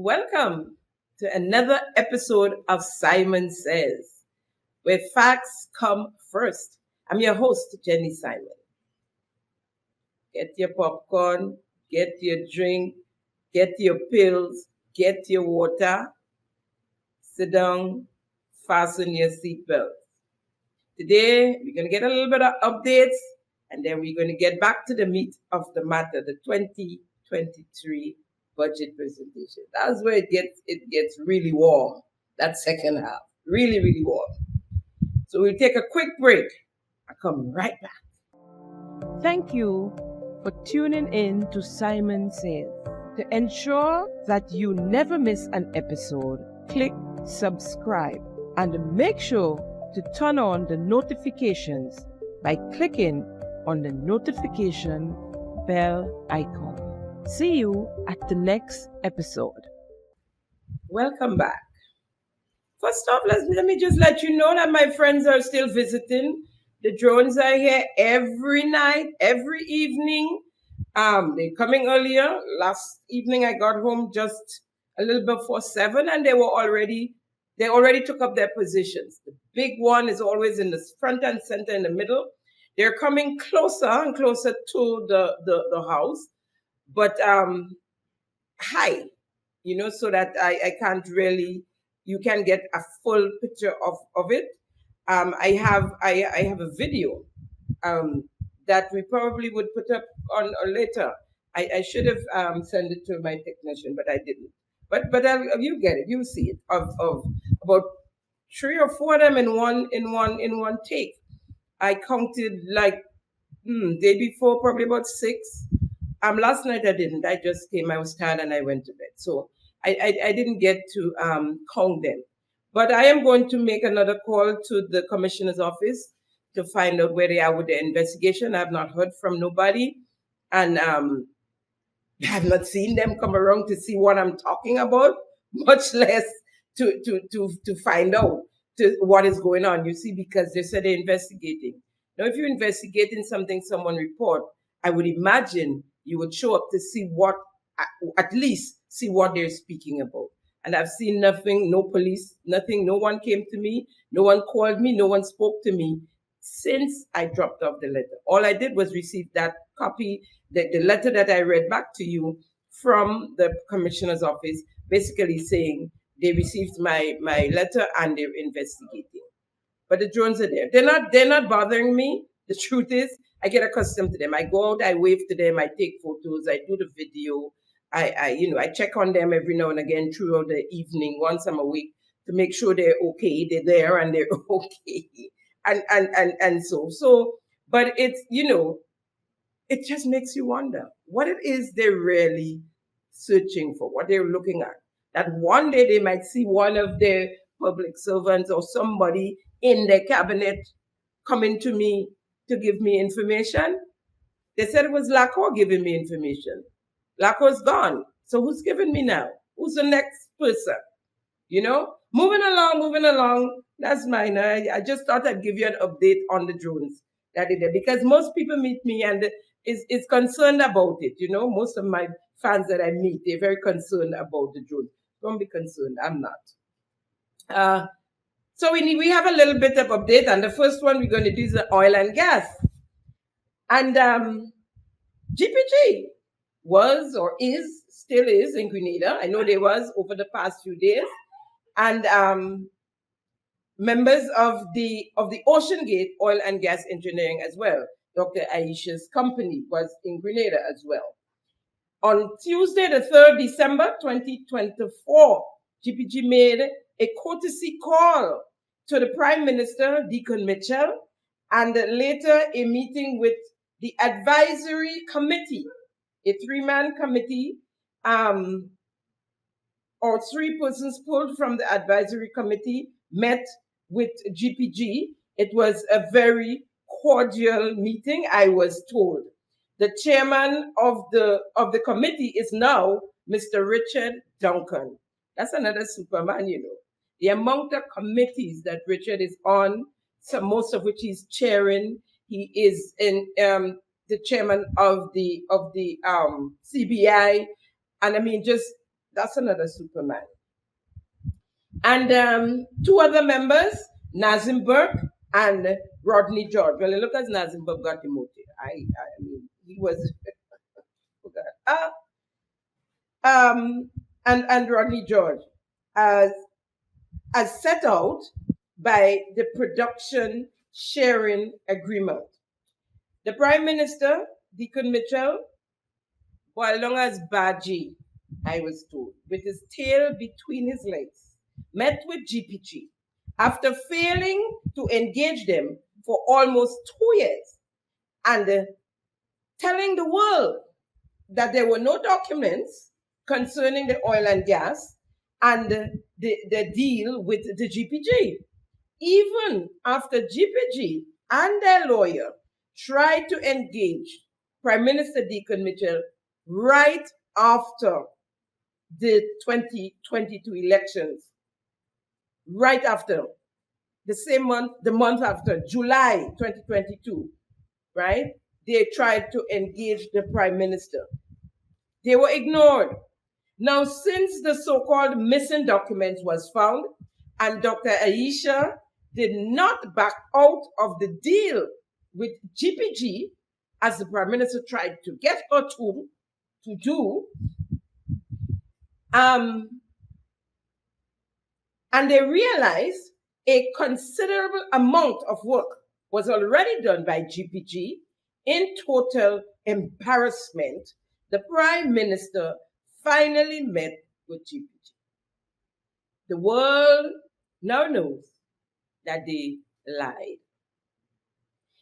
Welcome to another episode of Simon Says, where facts come first. I'm your host, Jenny Simon. Get your popcorn, get your drink, get your pills, get your water, sit down, fasten your seatbelt. Today, we're going to get a little bit of updates, and then we're going to get back to the meat of the matter, the 2023 budget presentation. That's where it gets really warm, that second half. Really, really warm. So we'll take a quick break. I'll come right back. Thank you for tuning in to Simon Says. To ensure that you never miss an episode, click subscribe and make sure to turn on the notifications by clicking on the notification bell icon. See you at the next episode. Welcome back. First off, let me just let you know that my friends are still visiting. The drones are here every night, every evening. They're coming earlier. Last evening I got home just a little before 7, and they already took up their positions. The big one is always in the front and center in the middle. They're coming closer and closer to the house, but high, so that I can't really, you can get a full picture of it. I have a video that we probably would put up on later. I should have sent it to my technician, but I didn't. But you get it, you see it of about 3 or 4 of them in one take. I counted like day before probably about 6. Last night I didn't. I just came. I was tired and I went to bed. So I didn't get to count them. But I am going to make another call to the commissioner's office to find out where they are with the investigation. I have not heard from nobody, and I have not seen them come around to see what I'm talking about, much less to find out what is going on. You see, because they said they're investigating. Now, if you're investigating something someone report, I would imagine you would show up to see what, at least see what they're speaking about. And I've seen nothing, no police, nothing. No one came to me. No one called me. No one spoke to me since I dropped off the letter. All I did was receive that copy, the letter that I read back to you from the commissioner's office, basically saying they received my letter and they're investigating. But the drones are there. They're not bothering me. The truth is, I get accustomed to them. I go out, I wave to them, I take photos, I do the video. I check on them every now and again throughout the evening, once a week, to make sure they're okay, they're there and they're okay. And so, but it's, it just makes you wonder what it is they're really searching for, what they're looking at. That one day they might see one of their public servants or somebody in their cabinet coming to me to give me information. They said it was Lacour giving me information. Lacour's gone. So who's giving me now? Who's the next person? Moving along. That's mine. I just thought I'd give you an update on the drones that is there, because most people meet me and is concerned about it. Most of my fans that I meet, they're very concerned about the drones. Don't be concerned. I'm not. So we have a little bit of update, and the first one we're going to do is the oil and gas. And GPG was or still is in Grenada. I know there was over the past few days. And members of the Ocean Gate Oil and Gas Engineering as well, Dr. Aisha's company, was in Grenada as well. On Tuesday, the 3rd December 2024, GPG made a courtesy call to the Prime Minister, Deacon Mitchell, and later a meeting with the advisory committee, a 3-man committee, or 3 persons pulled from the advisory committee, met with GPG. It was a very cordial meeting, I was told. The chairman of the committee is now Mr. Richard Duncan. That's another Superman, The amount of committees that Richard is on, most of which he's chairing. He is in the chairman of the CBI, and I mean, just That's another Superman. And two other members, Nazim Burke and Rodney George. Well, look as Nazim Burke got demoted. I mean, he was. And Rodney George, as set out by the production sharing agreement. The Prime Minister, Deacon Mitchell, while long as Baji, I was told, with his tail between his legs, met with GPG after failing to engage them for almost 2 years and telling the world that there were no documents concerning the oil and gas and the deal with the GPG. Even after GPG and their lawyer tried to engage Prime Minister Deacon Mitchell right after the 2022 elections, right after, the same month, the month after, July 2022, right? They tried to engage the Prime Minister. They were ignored. Now, since the so-called missing documents was found and Dr. Aisha did not back out of the deal with GPG, as the Prime Minister tried to get her to do, and they realized a considerable amount of work was already done by GPG. In total embarrassment, the Prime Minister finally met with GPG. The world now knows that they lied.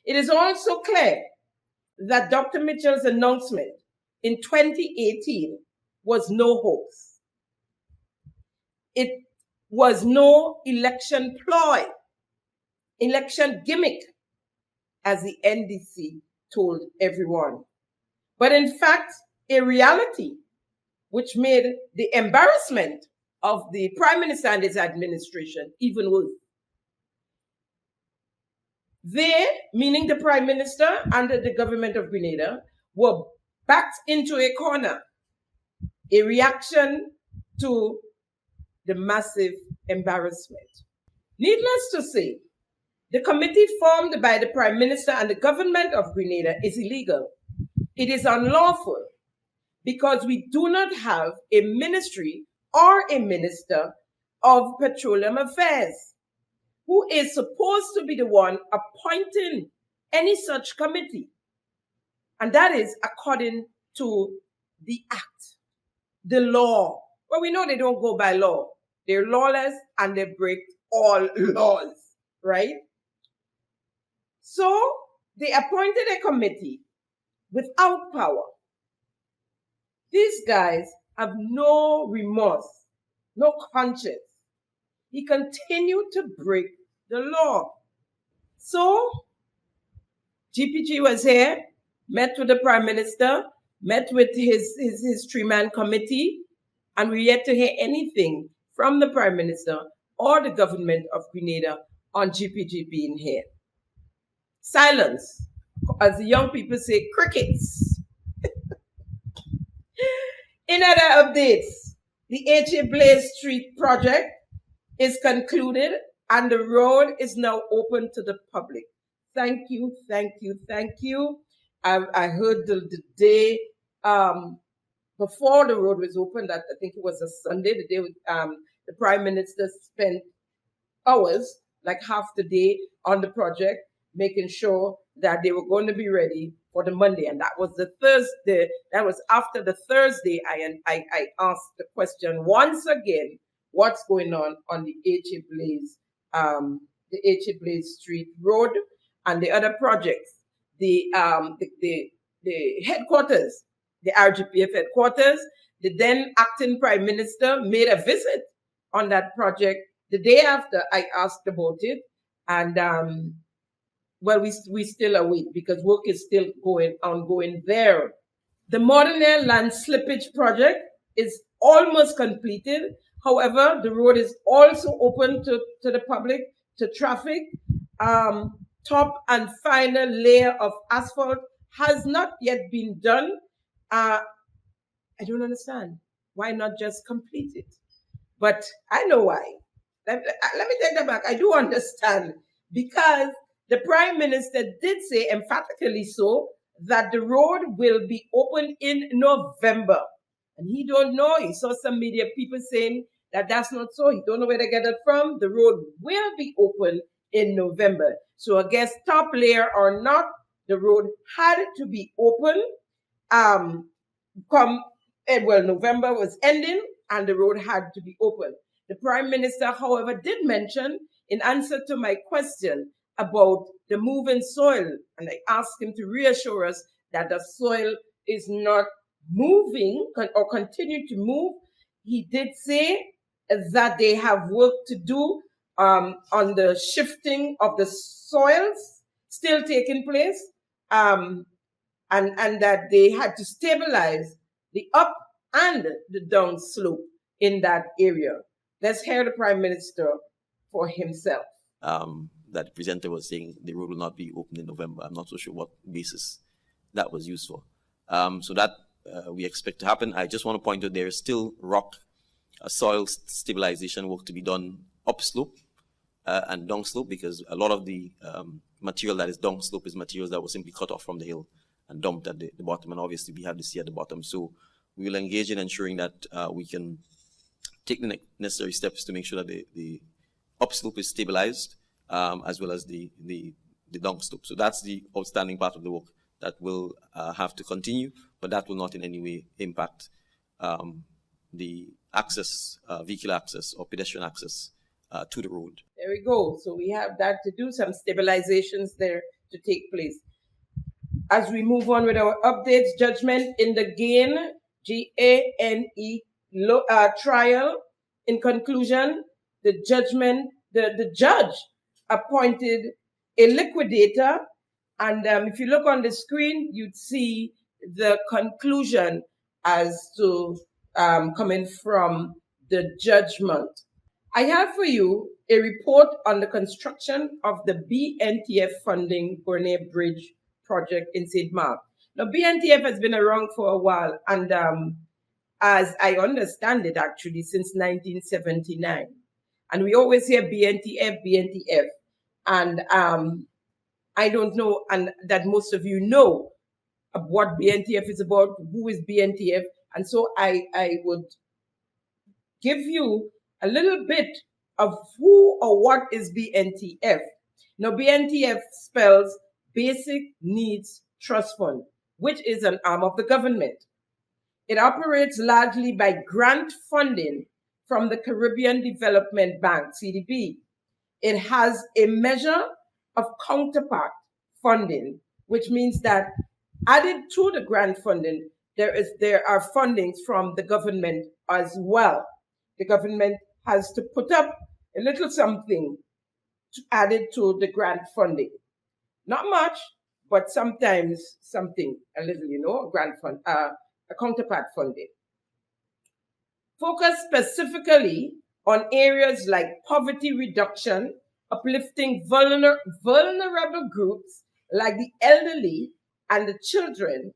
It is also clear that Dr. Mitchell's announcement in 2018 was no hoax. It was no election ploy, election gimmick, as the NDC told everyone, but in fact, a reality which made the embarrassment of the Prime Minister and his administration even worse. They, meaning the Prime Minister and the government of Grenada, were backed into a corner, a reaction to the massive embarrassment. Needless to say, the committee formed by the Prime Minister and the government of Grenada is illegal. It is unlawful because we do not have a ministry or a minister of petroleum affairs who is supposed to be the one appointing any such committee. And that is according to the act, the law. Well, we know they don't go by law. They're lawless and they break all laws, right? So they appointed a committee without power. These guys have no remorse, no conscience. He continued to break the law. So GPG was here, met with the Prime Minister, met with his three-man committee, and we're yet to hear anything from the Prime Minister or the government of Grenada on GPG being here. Silence. As the young people say, crickets. In other updates, the H.A. Blaze Street project is concluded and the road is now open to the public. Thank you, thank you, thank you. I heard the day before the road was opened, that I think it was a Sunday, the day the Prime Minister spent hours, like half the day, on the project, making sure that they were going to be ready for the Monday. And that was the Thursday. That was after the Thursday. I asked the question once again, what's going on the H.A. Blaze Street Road and the other projects. The headquarters, the RGPF headquarters, the then acting Prime Minister made a visit on that project the day after I asked about it. And well, we still await because work is still ongoing there. The Modern Air land slippage project is almost completed. However, the road is also open to the public, to traffic. Top and final layer of asphalt has not yet been done. I don't understand. Why not just complete it? But I know why. Let me take that back. I do understand because the Prime Minister did say emphatically so that the road will be open in November. And he don't know. He saw some media people saying that that's not so. He don't know where to get it from. The road will be open in November. So I guess top layer or not, the road had to be open. November was ending and the road had to be open. The Prime Minister, however, did mention in answer to my question about the moving soil, and I asked him to reassure us that the soil is not moving or continue to move. He did say that they have work to do on the shifting of the soils still taking place, and that they had to stabilize the up and the down slope in that area. Let's hear the Prime Minister for himself. That the presenter was saying the road will not be open in November. I'm not so sure what basis that was used for. So that we expect to happen. I just want to point out there is still rock soil stabilization work to be done upslope and downslope, because a lot of the material that is downslope is materials that were simply cut off from the hill and dumped at the bottom, and obviously we have the sea at the bottom. So we will engage in ensuring that we can take the necessary steps to make sure that the upslope is stabilized, as well as the downslope. So that's the outstanding part of the work that will have to continue, but that will not in any way impact the access, vehicular access or pedestrian access to the road. There we go. So we have that to do, some stabilizations there to take place. As we move on with our updates, judgment in the GANE, G-A-N-E trial. In conclusion, the judge appointed a liquidator, and if you look on the screen, you'd see the conclusion as to coming from the judgment. I have for you a report on the construction of the BNTF funding Bourne Bridge project in St. Mark. Now, BNTF has been around for a while, and as I understand it, actually, since 1979. And we always hear BNTF, BNTF. And I don't know, and that most of you know what BNTF is about, who is BNTF. And so I would give you a little bit of who or what is BNTF. Now, BNTF spells Basic Needs Trust Fund, which is an arm of the government. It operates largely by grant funding from the Caribbean Development Bank, CDB. It has a measure of counterpart funding, which means that added to the grant funding, there are fundings from the government as well. The government has to put up a little something to add it to the grant funding. Not much, but sometimes something, a little, grant fund, a counterpart funding. Focus specifically on areas like poverty reduction, uplifting vulnerable groups like the elderly and the children,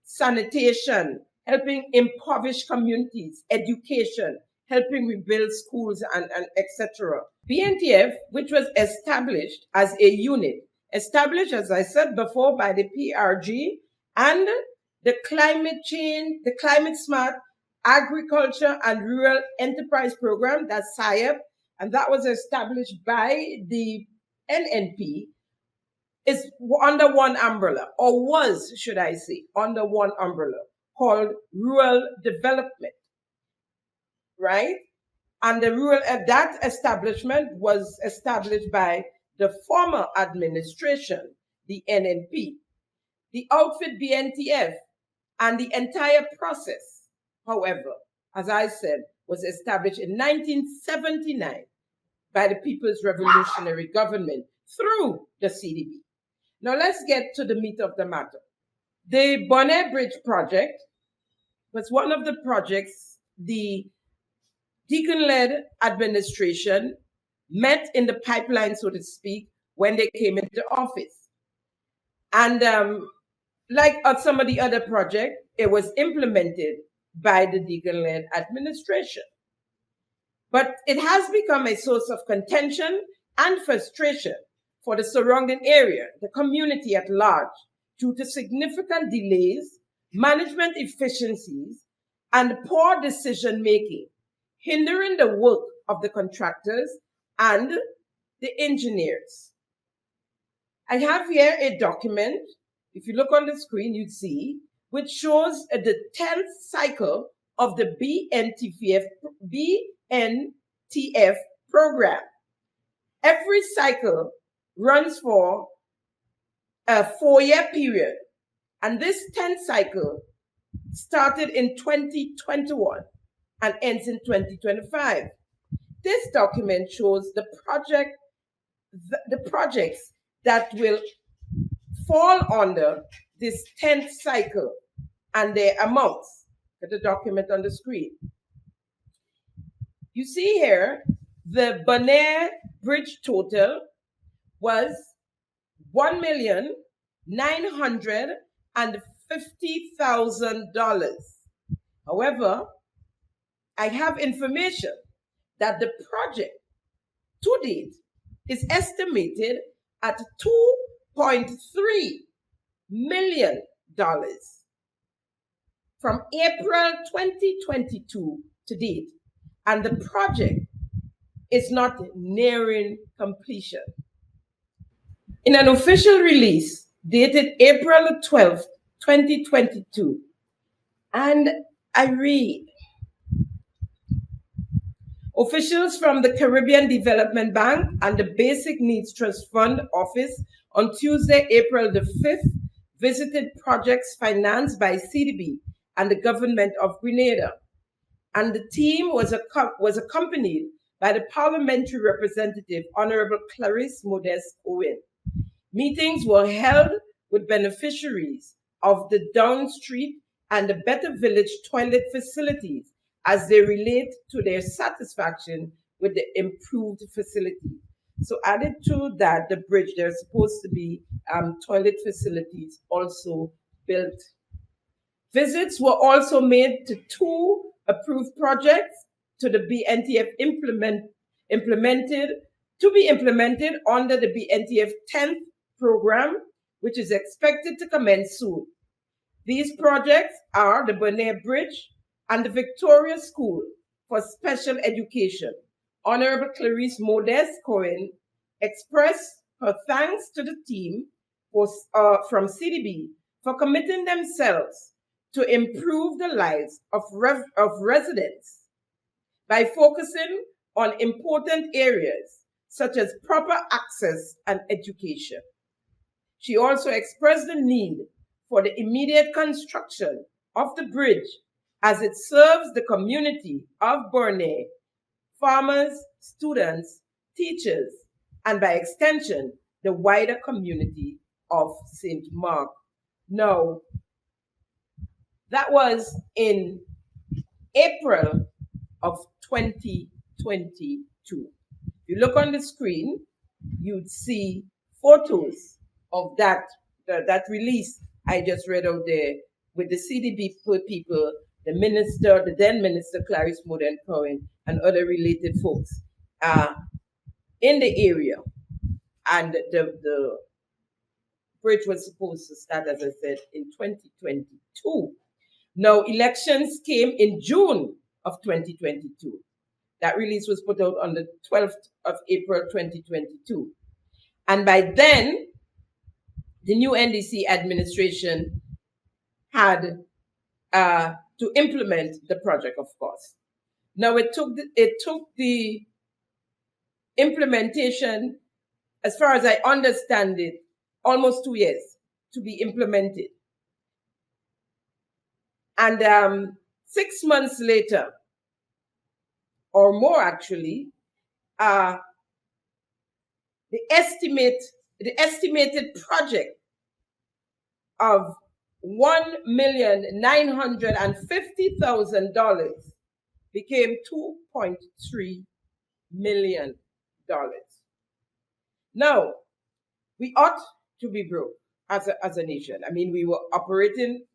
sanitation, helping impoverished communities, education, helping rebuild schools, and etc. BNTF, which was established as a unit, established, as I said before, by the PRG and the Climate Smart Agriculture and Rural Enterprise Program, that's SIAP, and that was established by the NNP, is under one umbrella, or was, should I say, under one umbrella, called Rural Development, right? And that establishment was established by the former administration, the NNP. The outfit BNTF and the entire process, however, as I said, was established in 1979 by the People's Revolutionary Government through the CDB. Now let's get to the meat of the matter. The Bourne Bridge project was one of the projects the Deakin-led administration met in the pipeline, so to speak, when they came into office. And like some of the other projects, it was implemented by the Deegan-led administration. But it has become a source of contention and frustration for the surrounding area, the community at large, due to significant delays, management efficiencies, and poor decision making, hindering the work of the contractors and the engineers. I have here a document, if you look on the screen, you'd see, which shows the 10th cycle of the BNTF program. Every cycle runs for a 4-year period, and this 10th cycle started in 2021 and ends in 2025. This document shows the projects that will fall under this 10th cycle and their amounts. Look at the document on the screen. You see here, the Bonaire Bridge total was $1,950,000. However, I have information that the project to date is estimated at $2.3 million from April 2022 to date, and the project is not nearing completion. In an official release dated April 12th, 2022, and I read, officials from the Caribbean Development Bank and the Basic Needs Trust Fund office on Tuesday, April the 5th, visited projects financed by CDB and the government of Grenada. And the team was accompanied by the parliamentary representative, Honorable Clarice Modeste Owen. Meetings were held with beneficiaries of the Down Street and the Better Village toilet facilities as they relate to their satisfaction with the improved facility. So added to that, the bridge, there's supposed to be toilet facilities also built. Visits were also made to 2 approved projects to the BNTF to be implemented under the BNTF 10th program, which is expected to commence soon. These projects are the Bonaire Bridge and the Victoria School for Special Education. Honorable Clarice Modeste Cohen expressed her thanks to the team from CDB for committing themselves to improve the lives of residents by focusing on important areas such as proper access and education. She also expressed the need for the immediate construction of the bridge as it serves the community of Bonaire, farmers, students, teachers, and by extension, the wider community of St. Mark. Now, that was in April of 2022. If you look on the screen, you'd see photos of that release I just read out there with the CDB people, the minister, the then minister Clarice Modeste Cohen, and other related folks in the area. And the bridge was supposed to start, as I said, in 2022. Now, elections came in June of 2022. That release was put out on the 12th of April 2022. And by then, the new NDC administration had to implement the project, of course. Now, it took the implementation, as far as I understand it, almost 2 years to be implemented. And 6 months later, or more actually, the estimated project of $1,950,000 became $2.3 million. Now, we ought to be broke as a nation. I mean, we were operating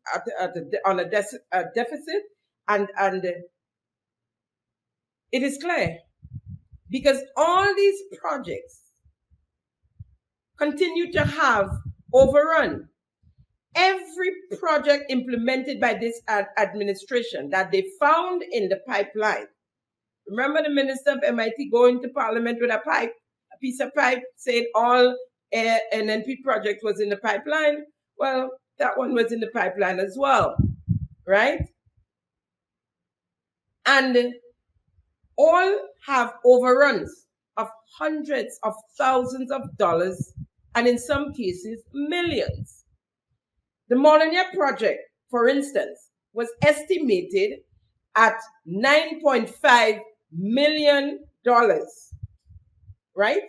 on a deficit, And it is clear, because all these projects continue to have overrun. Every project implemented by this administration that they found in the pipeline. Remember the minister of MIT going to Parliament with a piece of pipe, saying all NNP project was in the pipeline? Well, that one was in the pipeline as well, right? And all have overruns of hundreds of thousands of dollars, and in some cases, millions. The Molyneux project, for instance, was estimated at $9.5 million, right?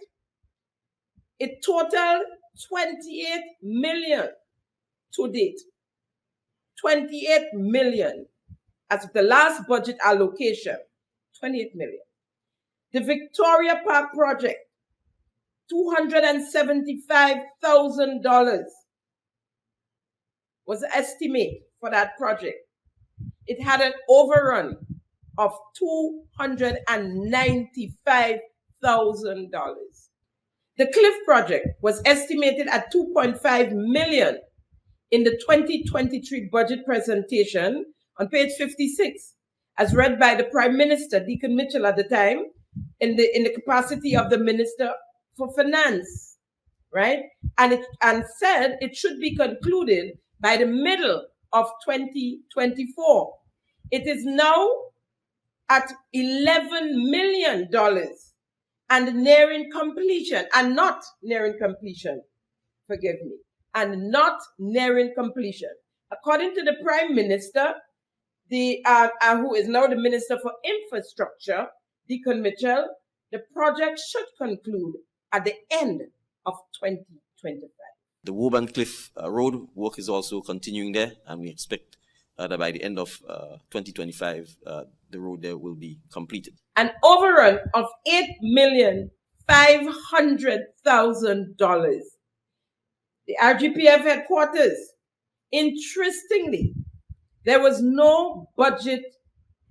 It totaled $28 million to date. $28 million as of the last budget allocation. $28 million. The Victoria Park project, $275,000 was the estimate for that project. It had an overrun of $295,000. The Cliff project was estimated at $2.5 million in the 2023 budget presentation on page 56, as read by the Prime Minister, Deacon Mitchell, at the time, in the capacity of the Minister for Finance, right? And said it should be concluded by the middle of 2024. It is now at $11 million and nearing completion, and not nearing completion, forgive me, and not nearing completion. According to the Prime Minister, who is now the Minister for Infrastructure, Deacon Mitchell, the project should conclude at the end of 2025. The Woburn Cliff Road work is also continuing there, and we expect that by the end of 2025, the road there will be completed. An overrun of $8,500,000. The RGPF headquarters. Interestingly, there was no budget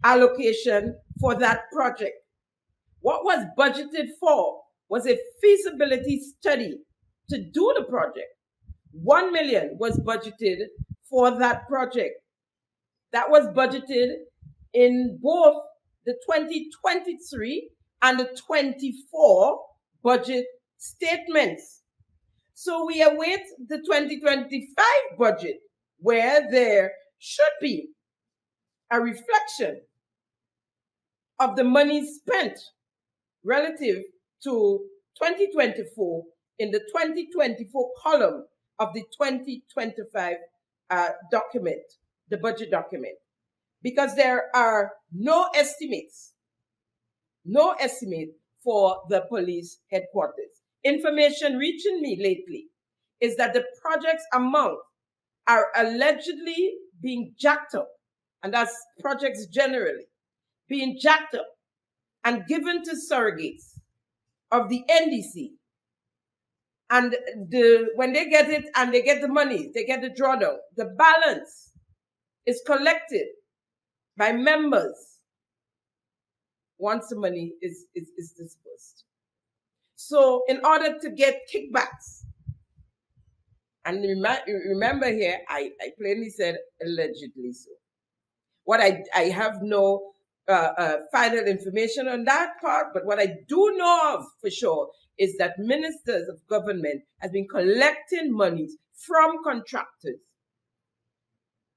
allocation for that project. What was budgeted for was a feasibility study to do the project. $1 million was budgeted for that project. That was budgeted in both the 2023 and the 24 budget statements. So we await the 2025 budget, where there should be a reflection of the money spent relative to 2024 in the 2024 column of the 2025 document, the budget document, because there are no estimates for the police headquarters. Information reaching me lately is that the project's amount are allegedly being jacked up, and that's projects generally, being jacked up and given to surrogates of the NDC. And when they get it and they get the money, they get the drawdown, the balance is collected by members once the money is disbursed. So in order to get kickbacks, and remember here, I plainly said allegedly so. What I have no final information on that part, but what I do know of for sure is that ministers of government have been collecting monies from contractors.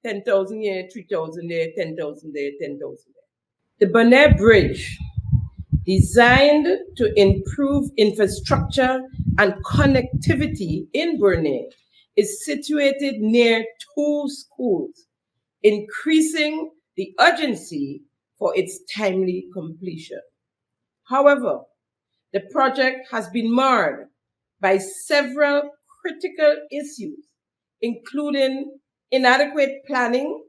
10,000 here, 3,000 there, 10,000 there, 10,000 there. The Bonaire Bridge, designed to improve infrastructure and connectivity in Bonaire, is situated near 2 schools, increasing the urgency for its timely completion. However, the project has been marred by several critical issues, including inadequate planning,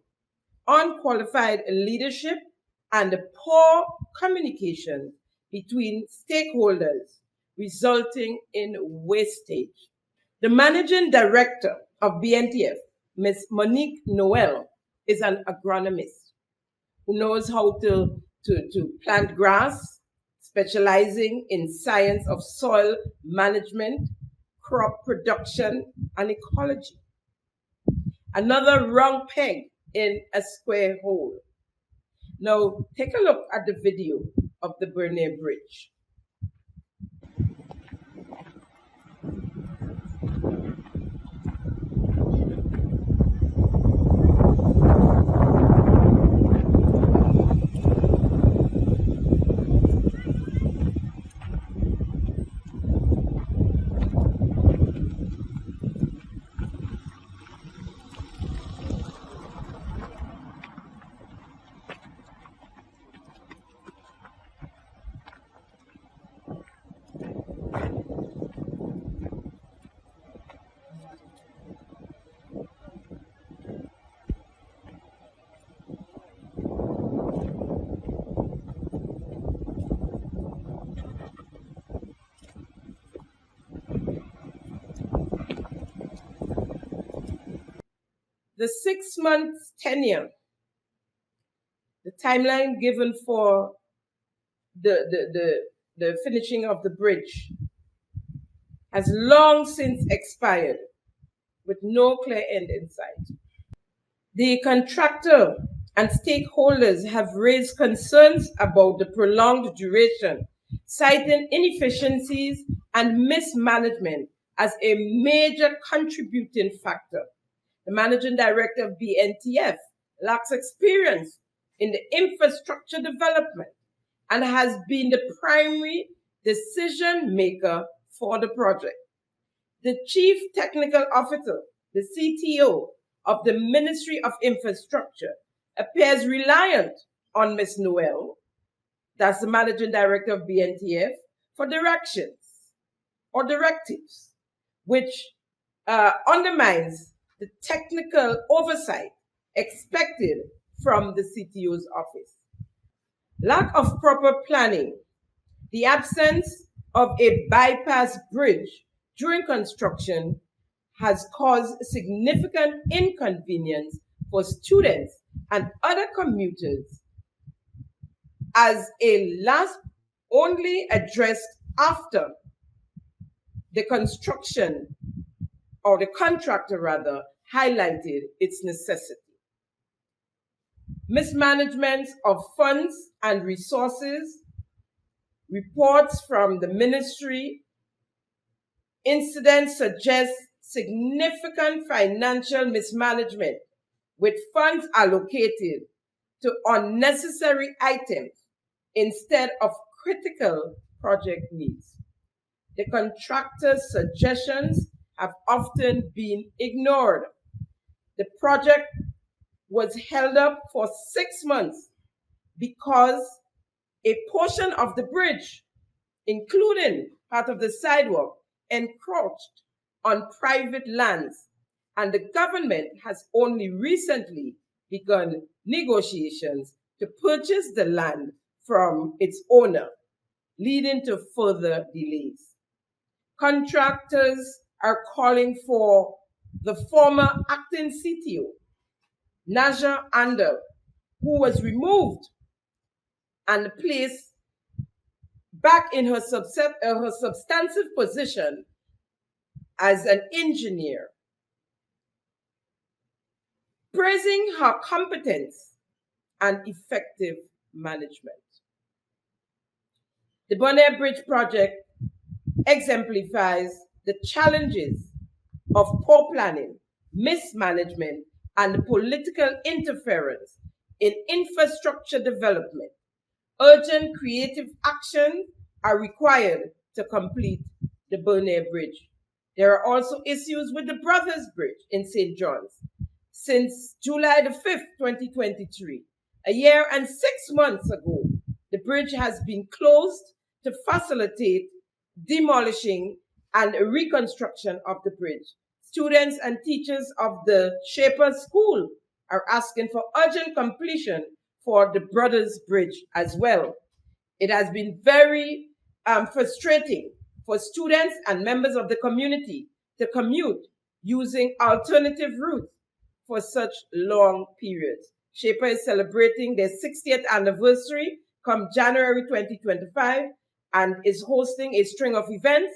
unqualified leadership, and poor communication between stakeholders, resulting in wastage. The managing director of BNTF, Ms. Monique Noel, is an agronomist who knows how to plant grass, specializing in science of soil management, crop production, and ecology. Another round peg in a square hole. Now, take a look at the video of the Bernier Bridge. The 6-month tenure, the timeline given for the finishing of the bridge, has long since expired with no clear end in sight. The contractor and stakeholders have raised concerns about the prolonged duration, citing inefficiencies and mismanagement as a major contributing factor. The managing director of BNTF lacks experience in the infrastructure development and has been the primary decision maker for the project. The Chief Technical Officer, the CTO of the Ministry of Infrastructure, appears reliant on Ms. Noel, that's the managing director of BNTF, for directions or directives, which undermines the technical oversight expected from the CTO's office. Lack of proper planning, the absence of a bypass bridge during construction has caused significant inconvenience for students and other commuters, as a last only addressed after the construction, or the contractor rather, highlighted its necessity. Mismanagement of funds and resources, reports from the ministry, incidents suggest significant financial mismanagement, with funds allocated to unnecessary items instead of critical project needs. The contractor's suggestions have often been ignored. The project was held up for 6 months because a portion of the bridge, including part of the sidewalk, encroached on private lands, and the government has only recently begun negotiations to purchase the land from its owner, leading to further delays. Contractors are calling for the former acting CTO, Naja Andal, who was removed and placed back in her substantive position as an engineer, praising her competence and effective management. The Bernier Bridge project exemplifies the challenges of poor planning, mismanagement, and political interference in infrastructure development. Urgent creative action are required to complete the Bernier Bridge. There are also issues with the Brothers Bridge in St. John's. Since July the 5th, 2023, a year and 6 months ago, the bridge has been closed to facilitate demolishing and reconstruction of the bridge. Students and teachers of the Shaper School are asking for urgent completion for the Brothers Bridge as well. It has been very frustrating for students and members of the community to commute using alternative routes for such long periods. Shaper is celebrating their 60th anniversary come January 2025 and is hosting a string of events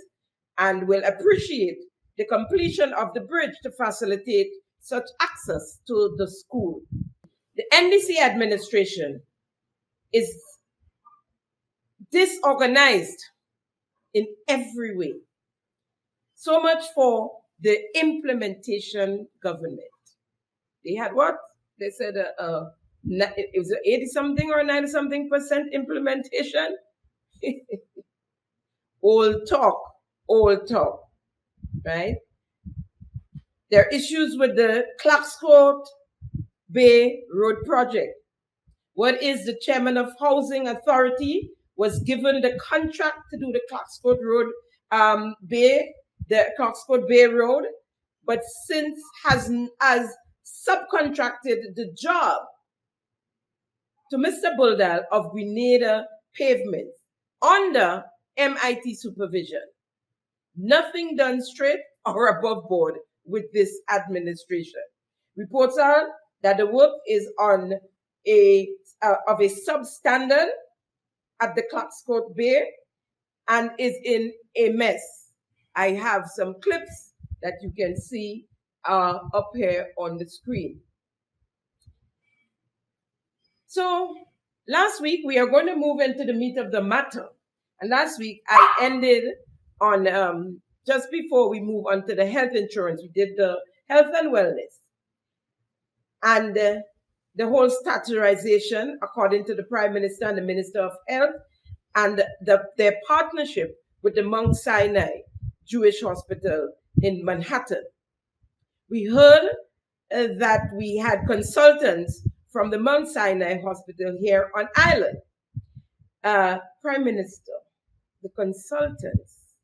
and will appreciate the completion of the bridge to facilitate such access to the school. The NDC administration is disorganized in every way. So much for the implementation government. They had what? They said it was 80-something or 90-something% implementation. Old talk, right? There are issues with the Clarkscourt Bay Road project. What is the chairman of Housing Authority was given the contract to do the Clarkscourt Road the Clarkscourt Bay Road, but since has subcontracted the job to Mr. Buldal of Grenada Pavements under MIT supervision. Nothing done straight or above board with this administration. Reports are that the work is on of a substandard at the Clarkscourt Bay and is in a mess. I have some clips that you can see up here on the screen. So last week, we are going to move into the meat of the matter. And last week, I ended on, just before we move on to the health insurance, we did the health and wellness. And the whole statutorization, according to the Prime Minister and the Minister of Health, and their partnership with the Mount Sinai Jewish Hospital in Manhattan. We heard that we had consultants from the Mount Sinai Hospital here on island. Prime Minister, the consultants,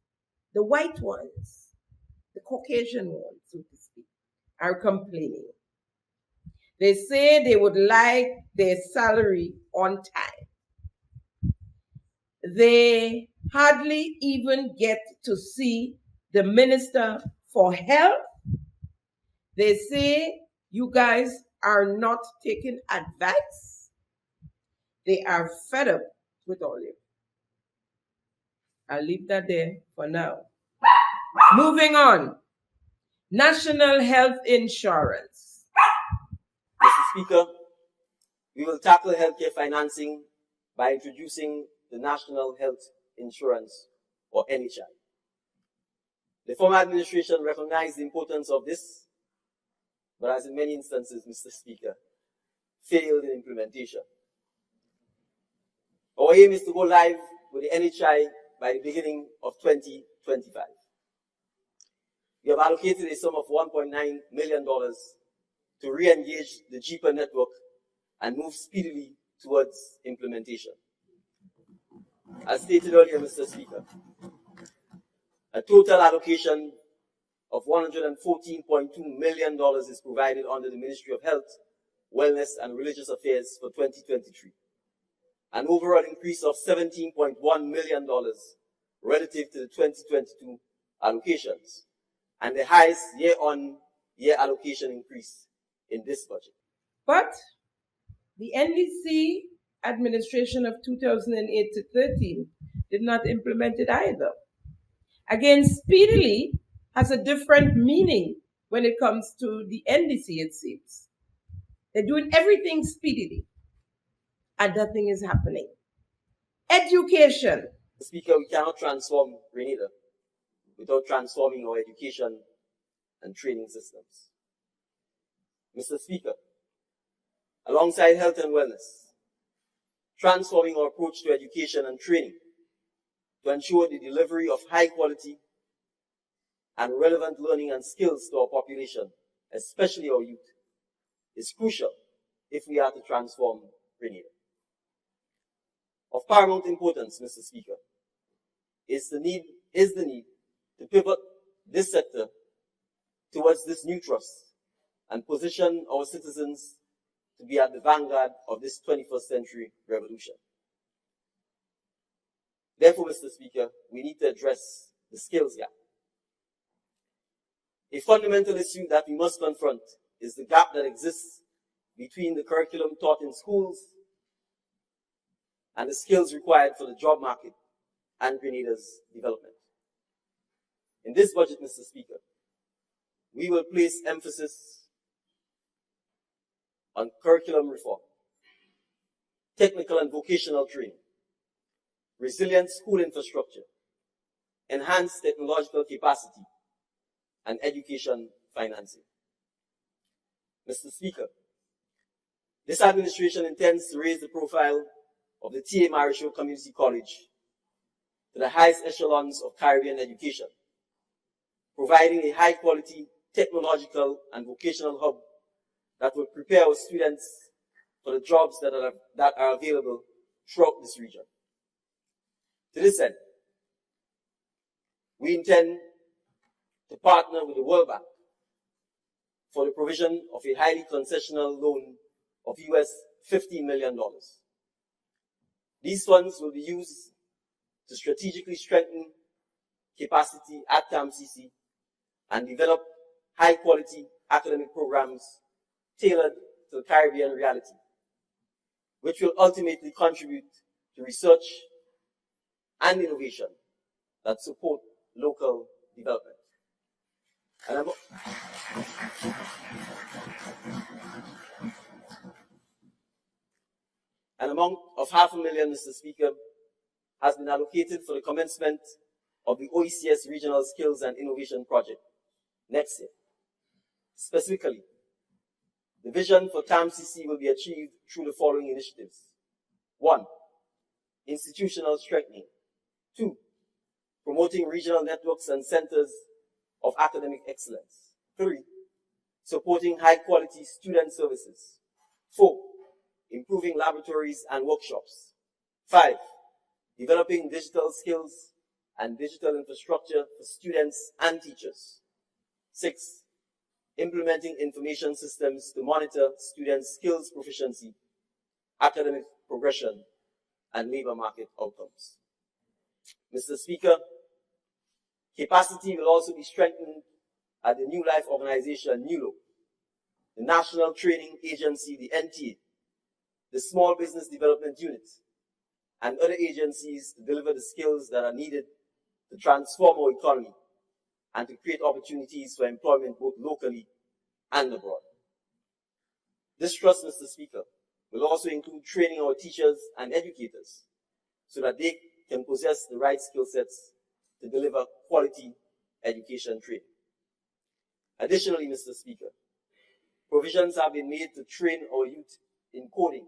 the white ones, the Caucasian ones, so to speak, are complaining. They say they would like their salary on time. They hardly even get to see the Minister for Health. They say you guys are not taking advice. They are fed up with all of you. I'll leave that there for now. Moving on. National Health Insurance. Mr. Speaker, we will tackle healthcare financing by introducing the National Health Insurance, or NHI. The former administration recognized the importance of this, but as in many instances, Mr. Speaker, failed in implementation. Our aim is to go live with the NHI by the beginning of 2025. We have allocated a sum of $1.9 million to re-engage the JEPA network and move speedily towards implementation. As stated earlier, Mr. Speaker, a total allocation of $114.2 million is provided under the Ministry of Health, Wellness and Religious Affairs for 2023, an overall increase of $17.1 million relative to the 2022 allocations, and the highest year-on-year allocation increase in this budget. But the NDC administration of 2008 to 13 did not implement it either. Again, speedily has a different meaning when it comes to the NDC, it seems. They're doing everything speedily, and nothing is happening. Education. Mr. Speaker, we cannot transform Grenada without transforming our education and training systems. Mr. Speaker, alongside health and wellness, transforming our approach to education and training to ensure the delivery of high quality and relevant learning and skills to our population, especially our youth, is crucial if we are to transform Grenada. Of paramount importance, Mr. Speaker, is the need to pivot this sector towards this new trust and position our citizens to be at the vanguard of this 21st century revolution. Therefore, Mr. Speaker, we need to address the skills gap. A fundamental issue that we must confront is the gap that exists between the curriculum taught in schools and the skills required for the job market and Grenada's development. In this budget, Mr. Speaker, we will place emphasis on curriculum reform, technical and vocational training, resilient school infrastructure, enhanced technological capacity, and education financing. Mr. Speaker, this administration intends to raise the profile of the T.A. Marichaud Community College to the highest echelons of Caribbean education, providing a high-quality technological and vocational hub that will prepare our students for the jobs that are available throughout this region. To this end, we intend to partner with the World Bank for the provision of a highly concessional loan of US $15 million. These funds will be used to strategically strengthen capacity at TAMCC and develop high-quality academic programs tailored to the Caribbean reality, which will ultimately contribute to research and innovation that support local development. An amount of $500,000, Mr. Speaker, has been allocated for the commencement of the OECS Regional Skills and Innovation Project next year. Specifically, the vision for TAMCC will be achieved through the following initiatives. 1. Institutional strengthening. 2. Promoting regional networks and centers of academic excellence. 3. Supporting high-quality student services. 4. Improving laboratories and workshops. 5. Developing digital skills and digital infrastructure for students and teachers. 6. Implementing information systems to monitor students' skills proficiency, academic progression, and labor market outcomes. Mr. Speaker, capacity will also be strengthened at the New Life Organization, NULO, the National Training Agency, the NTA, the Small Business Development Unit, and other agencies to deliver the skills that are needed to transform our economy and to create opportunities for employment both locally and abroad. This trust, Mr. Speaker, will also include training our teachers and educators so that they can possess the right skill sets to deliver quality education training. Additionally, Mr. Speaker, provisions have been made to train our youth in coding,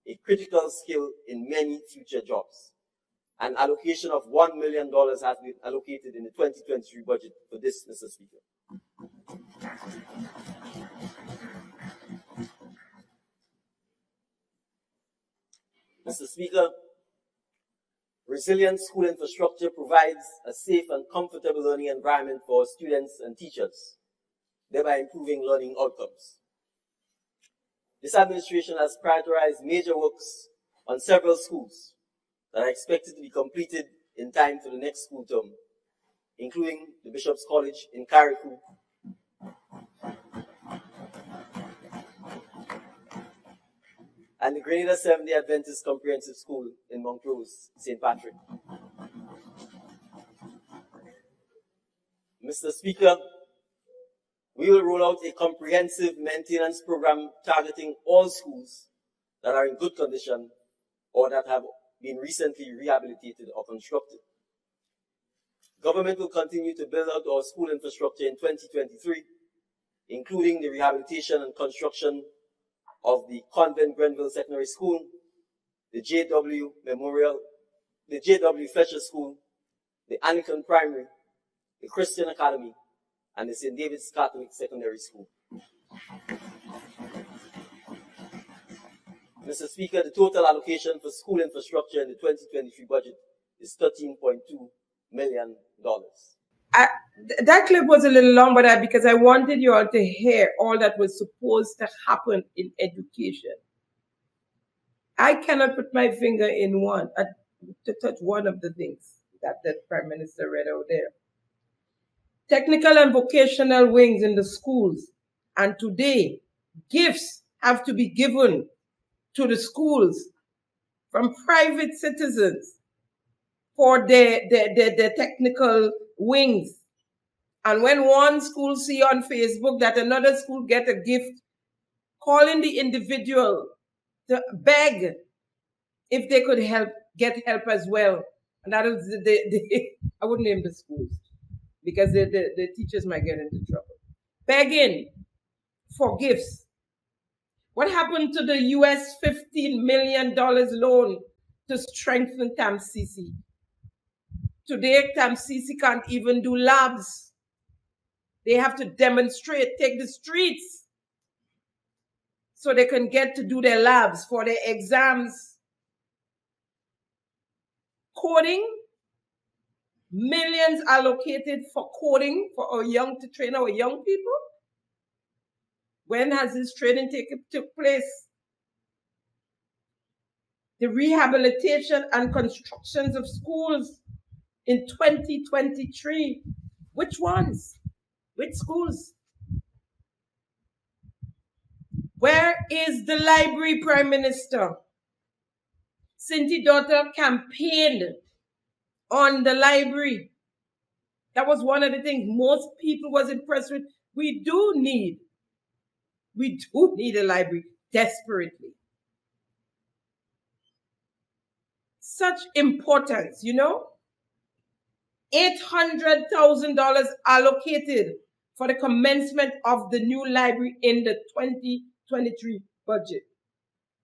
a critical skill in many future jobs. An allocation of $1 million has been allocated in the 2023 budget for this, Mr. Speaker. Mr. Speaker, resilient school infrastructure provides a safe and comfortable learning environment for our students and teachers, thereby improving learning outcomes. This administration has prioritized major works on several schools that are expected to be completed in time for the next school term, including the Bishop's College in Carriacou, and the Grenada Seventh-day Adventist Comprehensive School in Montrose, St. Patrick. Mr. Speaker, we will roll out a comprehensive maintenance program targeting all schools that are in good condition or that have been recently rehabilitated or constructed. Government will continue to build out our school infrastructure in 2023, including the rehabilitation and construction of the Convent Grenville Secondary School, the J.W. Memorial, the J.W. Fletcher School, the Anglican Primary, the Christian Academy, and the St. David's Catholic Secondary School. Mr. Speaker, the total allocation for school infrastructure in the 2023 budget is $13.2 million. That clip was a little long, but because I wanted you all to hear all that was supposed to happen in education. I cannot put my finger in to touch one of the things that the Prime Minister read out there. Technical and vocational wings in the schools, and today, gifts have to be given to the schools from private citizens for their technical wings. And when one school see on Facebook that another school get a gift, calling the individual to beg if they could get help as well. And that is I wouldn't name the schools because the teachers might get into trouble. Begging for gifts. What happened to the US $15 million loan to strengthen TAMCC? Today, TAMCC can't even do labs. They have to demonstrate, take the streets so they can get to do their labs for their exams. Coding, millions allocated for coding for to train our young people. When has this training took place? The rehabilitation and constructions of schools in 2023. Which ones? Which schools? Where is the library, Prime Minister? Cindy Daughter campaigned on the library. That was one of the things most people was impressed with. We do need a library desperately. Such importance, you know? $800,000 allocated for the commencement of the new library in the 2023 budget.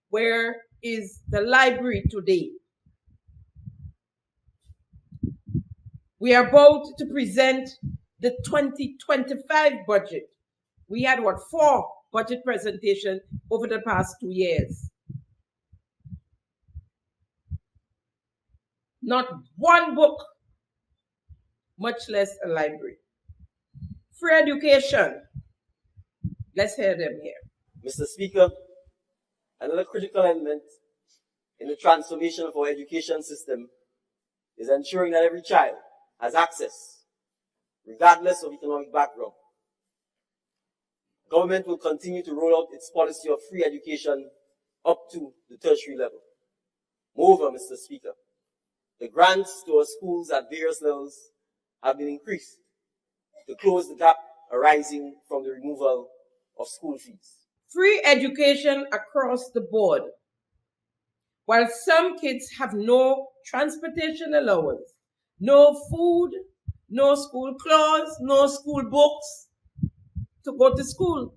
Where is the library today? We are about to present the 2025 budget. We had 4 budget presentations over the past 2 years. Not one book, much less a library. Free education. Let's hear them here. Mr. Speaker, another critical element in the transformation of our education system is ensuring that every child has access, regardless of economic background. Government will continue to roll out its policy of free education up to the tertiary level. Moreover, Mr. Speaker, the grants to our schools at various levels have been increased to close the gap arising from the removal of school fees. Free education across the board. While some kids have no transportation allowance, no food, no school clothes, no school books to go to school.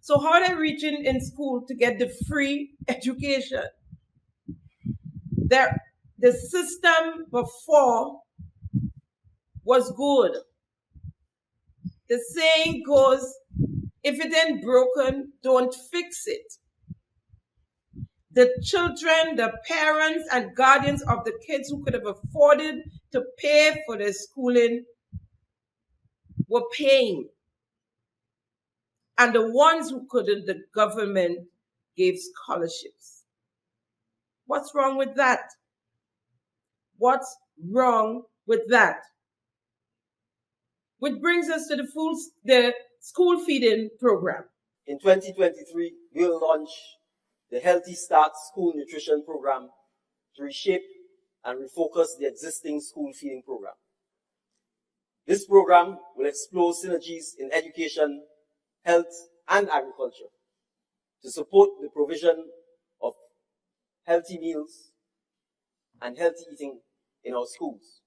So how are they reaching in school to get the free education? The system before was good. The saying goes, if it ain't broken, don't fix it. The children, the parents, and guardians of the kids who could have afforded to pay for their schooling were paying. And the ones who couldn't, the government gave scholarships. What's wrong with that? What's wrong with that? Which brings us to the school feeding program. In 2023, we'll launch the Healthy Start School Nutrition Program to reshape and refocus the existing school feeding program. This program will explore synergies in education, health, and agriculture to support the provision of healthy meals and healthy eating in our schools.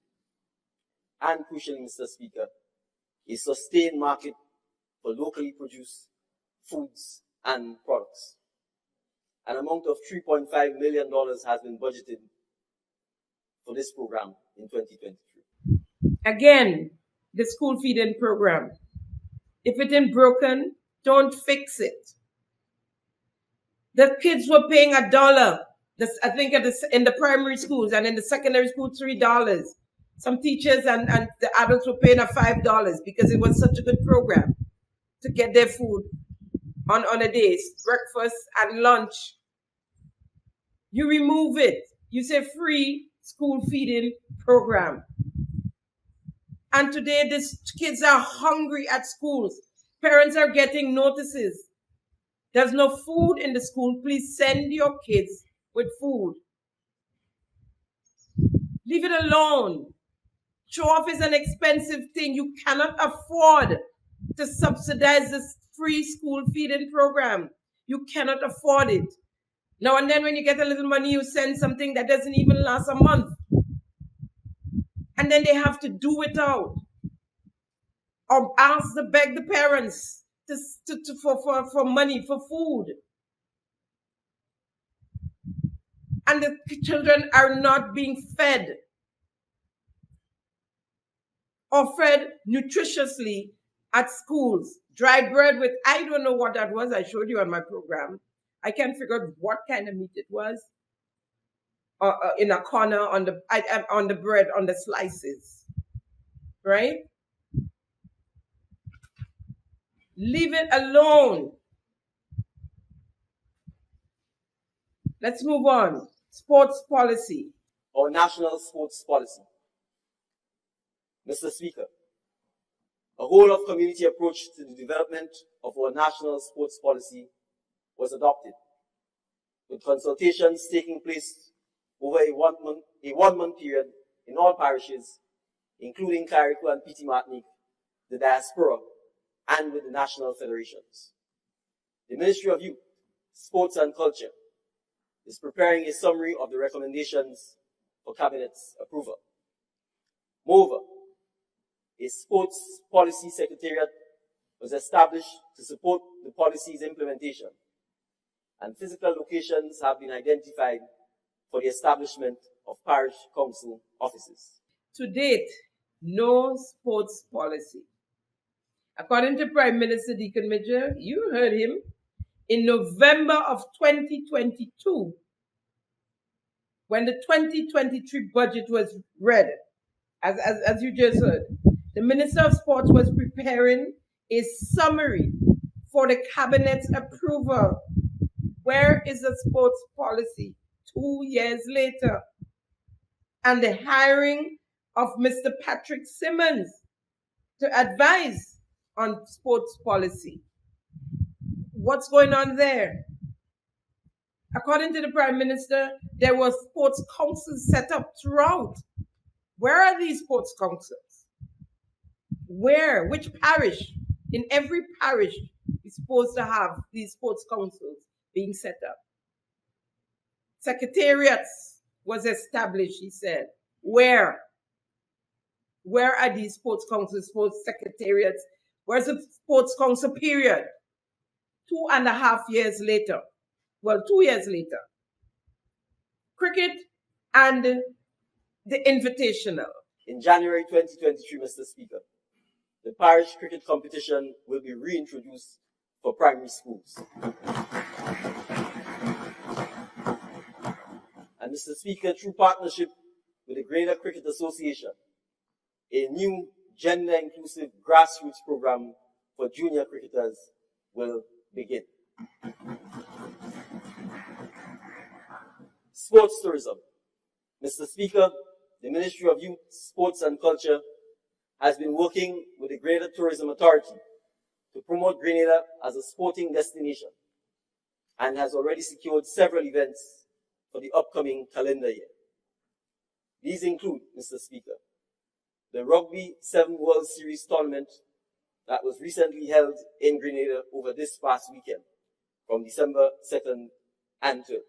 And crucially, Mr. Speaker, a sustained market for locally produced foods and products. An amount of $3.5 million has been budgeted for this program in 2023. Again, the school feeding program. If it ain't broken, don't fix it. The kids were paying $1. I think in the primary schools, and in the secondary school, $3. Some teachers and the adults were paying $5 because it was such a good program to get their food on a day, breakfast and lunch. You remove it. You say free school feeding program. And today, these kids are hungry at schools. Parents are getting notices There's no food in the school. Please send your kids with food. Leave it alone. Show off is an expensive thing. You cannot afford to subsidize this free school feeding program. You cannot afford it. Now and then when you get a little money, you send something that doesn't even last a month. And then they have to do without. Or beg the parents for money, for food. And the children are not being fed or fed nutritiously at schools. Dry bread with, I don't know what that was. I showed you on my program. I can't figure out what kind of meat it was. In a corner on the bread, on the slices, right? Leave it alone. Let's move on. Sports policy. Our national sports policy. Mr. Speaker, a whole of community approach to the development of our national sports policy was adopted, with consultations taking place over a one-month period in all parishes, including Carriacou and Petite Martinique, the diaspora, and with the national federations. The Ministry of Youth, Sports and Culture is preparing a summary of the recommendations for Cabinet's approval. Moreover, a sports policy secretariat was established to support the policy's implementation, and physical locations have been identified for the establishment of parish council offices. To date, no sports policy. According to Prime Minister Deacon Midger, you heard him, in November of 2022, when the 2023 budget was read, as you just heard, the Minister of Sports was preparing a summary for the Cabinet's approval. Where is the sports policy? 2 years later. And the hiring of Mr. Patrick Simmons to advise on sports policy. What's going on there? According to the Prime Minister, there were sports councils set up throughout. Where are these sports councils? Where? Which parish? In every parish is supposed to have these sports councils being set up. Secretariats was established, he said. Where? Where are these sports councils, sports secretariats? Where's the sports council period? 2.5 years later. Well, 2 years later. Cricket and the Invitational. In January 2023, Mr. Speaker, the parish cricket competition will be reintroduced for primary schools. And Mr. Speaker, through partnership with the Grenada Cricket Association, a new gender-inclusive grassroots program for junior cricketers will begin. Sports tourism. Mr. Speaker, the Ministry of Youth, Sports and Culture has been working with the Grenada Tourism Authority to promote Grenada as a sporting destination and has already secured several events for the upcoming calendar year. These include, Mr. Speaker, the Rugby 7 World Series tournament that was recently held in Grenada over this past weekend from December 2nd and 3rd.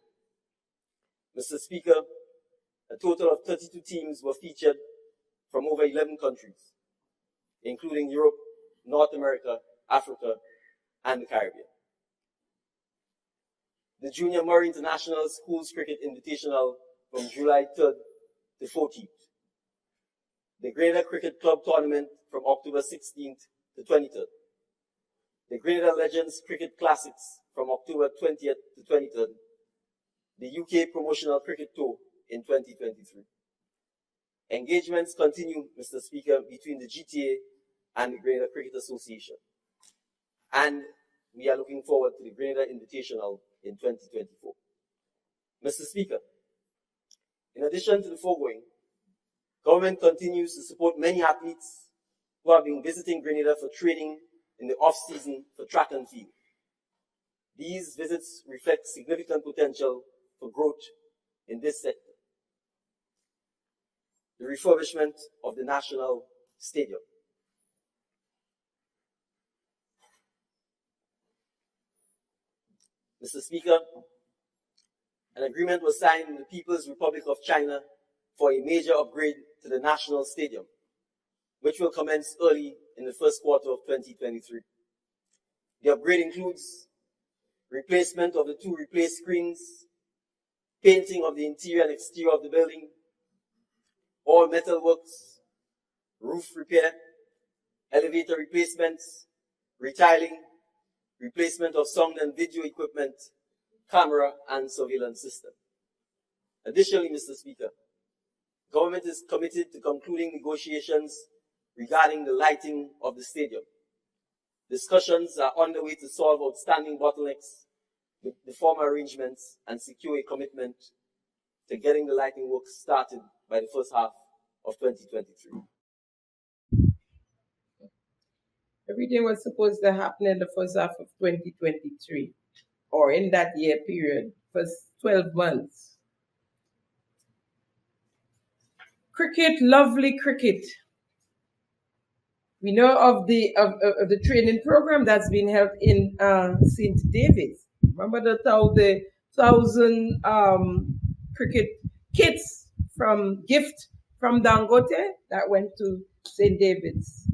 Mr. Speaker, a total of 32 teams were featured from over 11 countries, including Europe, North America, Africa, and the Caribbean. The Junior Murray International Schools Cricket Invitational from July 3rd to 14th. The Grenada Cricket Club Tournament from October 16th to 23rd. The Grenada Legends Cricket Classics from October 20th to 23rd. The UK Promotional Cricket Tour in 2023. Engagements continue, Mr. Speaker, between the GTA and the Grenada Cricket Association. And we are looking forward to the Grenada Invitational in 2024. Mr. Speaker, in addition to the foregoing, government continues to support many athletes who have been visiting Grenada for training in the off-season for track and field. These visits reflect significant potential for growth in this sector. The refurbishment of the National Stadium. Mr. Speaker, an agreement was signed with the People's Republic of China for a major upgrade to the National Stadium, which will commence early in the first quarter of 2023. The upgrade includes replacement of the 2 replaced screens, painting of the interior and exterior of the building, all metal works, roof repair, elevator replacements, retiling, replacement of sound and video equipment, camera and surveillance system. Additionally, Mr. Speaker, government is committed to concluding negotiations regarding the lighting of the stadium. Discussions are underway to solve outstanding bottlenecks with the former arrangements and secure a commitment to getting the lighting work started by the first half of 2023. Everything was supposed to happen in the first half of 2023, or in that year period, first 12 months. Cricket, lovely cricket. We know of the training program that's been held in St. David's. Remember the 1,000 cricket kits from gift from Dangote that went to St. David's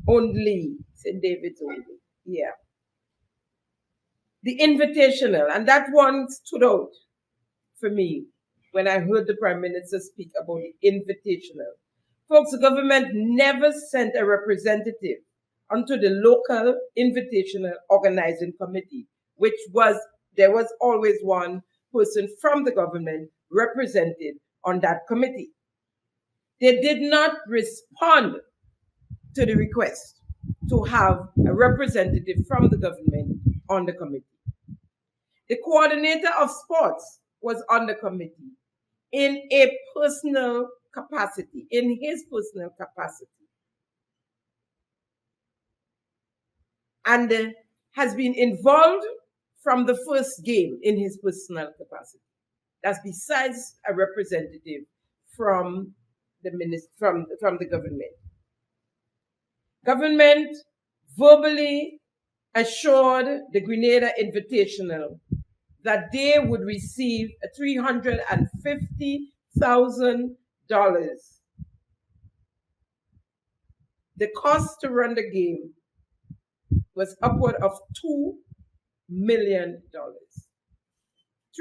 only. St. David's only. Yeah. The Invitational, and that one stood out for me when I heard the Prime Minister speak about the Invitational. Folks, the government never sent a representative onto the local Invitational Organizing Committee, there was always one person from the government represented on that committee. They did not respond to the request to have a representative from the government on the committee. The coordinator of sports was on the committee in his personal capacity, and has been involved from the first game in his personal capacity. That's besides a representative from the government. Government verbally assured the Grenada Invitational that they would receive $350,000. The cost to run the game was upward of $2 million.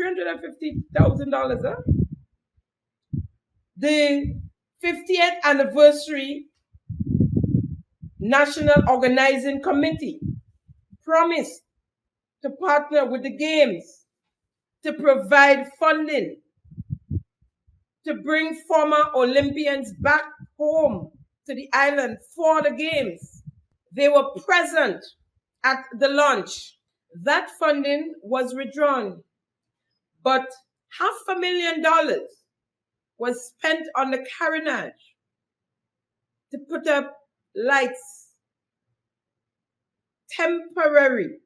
$350,000, huh? The 50th anniversary National Organizing Committee promised to partner with the games to provide funding to bring former Olympians back home to the island for the games. They were present at the launch. That funding was withdrawn, but $500,000 was spent on the carronage to put up lights, temporary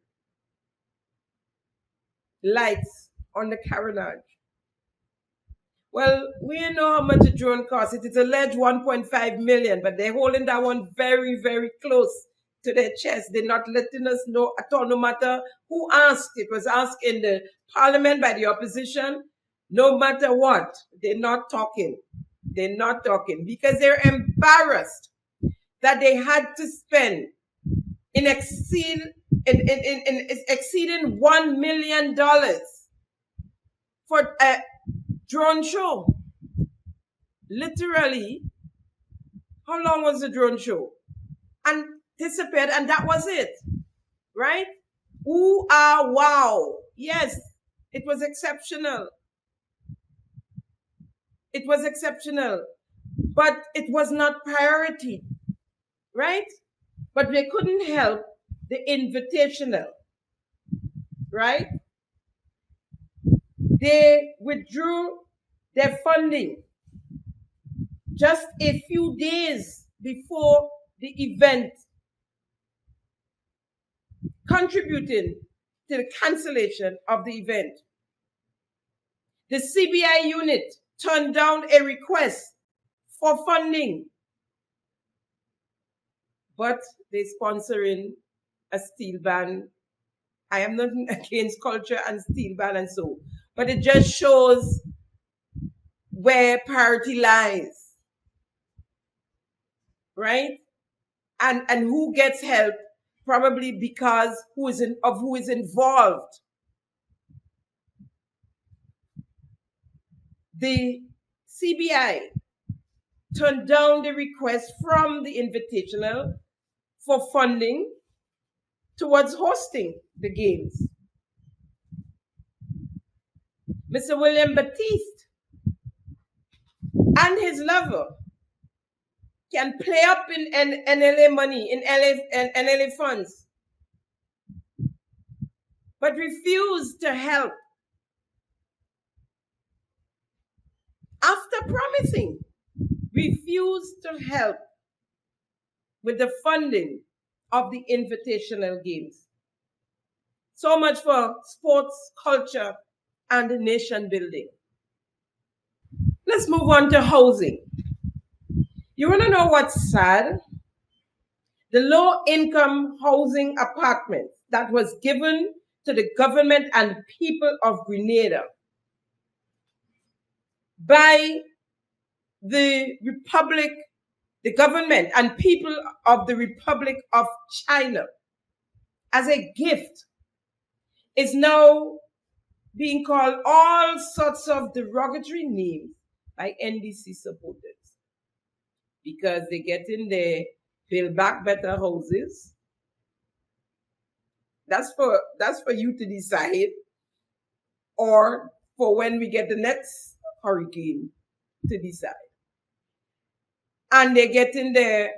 lights on the carronage. Well, we know how much a drone costs. It is alleged $1.5 million, but they're holding that one very, very close to their chest. They're not letting us know at all, no matter who asked. It was asked in the parliament by the opposition. No matter what, they're not talking. They're not talking because they're embarrassed that they had to spend in exceeding $1 million for a drone show. Literally, how long was the drone show? Anticipated, and that was it, right? Ooh, ah, wow. Yes, it was exceptional. It was exceptional, but it was not priority, right? But they couldn't help the Invitational, right? They withdrew their funding just a few days before the event, contributing to the cancellation of the event. The CBI unit turned down a request for funding, but they're sponsoring a steel ban. I am not against culture and steel ban and so, but it just shows where priority lies, right? And who gets help, probably because who is involved. The CBI turned down the request from the Invitational for funding towards hosting the games. Mr. William Batiste and his lover can play up in NLA money, in NLA funds, but refuse to help after promising, refuse to help with the funding of the Invitational Games. So much for sports, culture, and nation building. Let's move on to housing. You want to know what's sad? The low-income housing apartments that was given to the government and people of Grenada by the Republic, the government and people of the Republic of China as a gift is now being called all sorts of derogatory names by NDC supporters, because they get in there, build back better houses. That's for you to decide, or for when we get the next hurricane to decide. And they get in there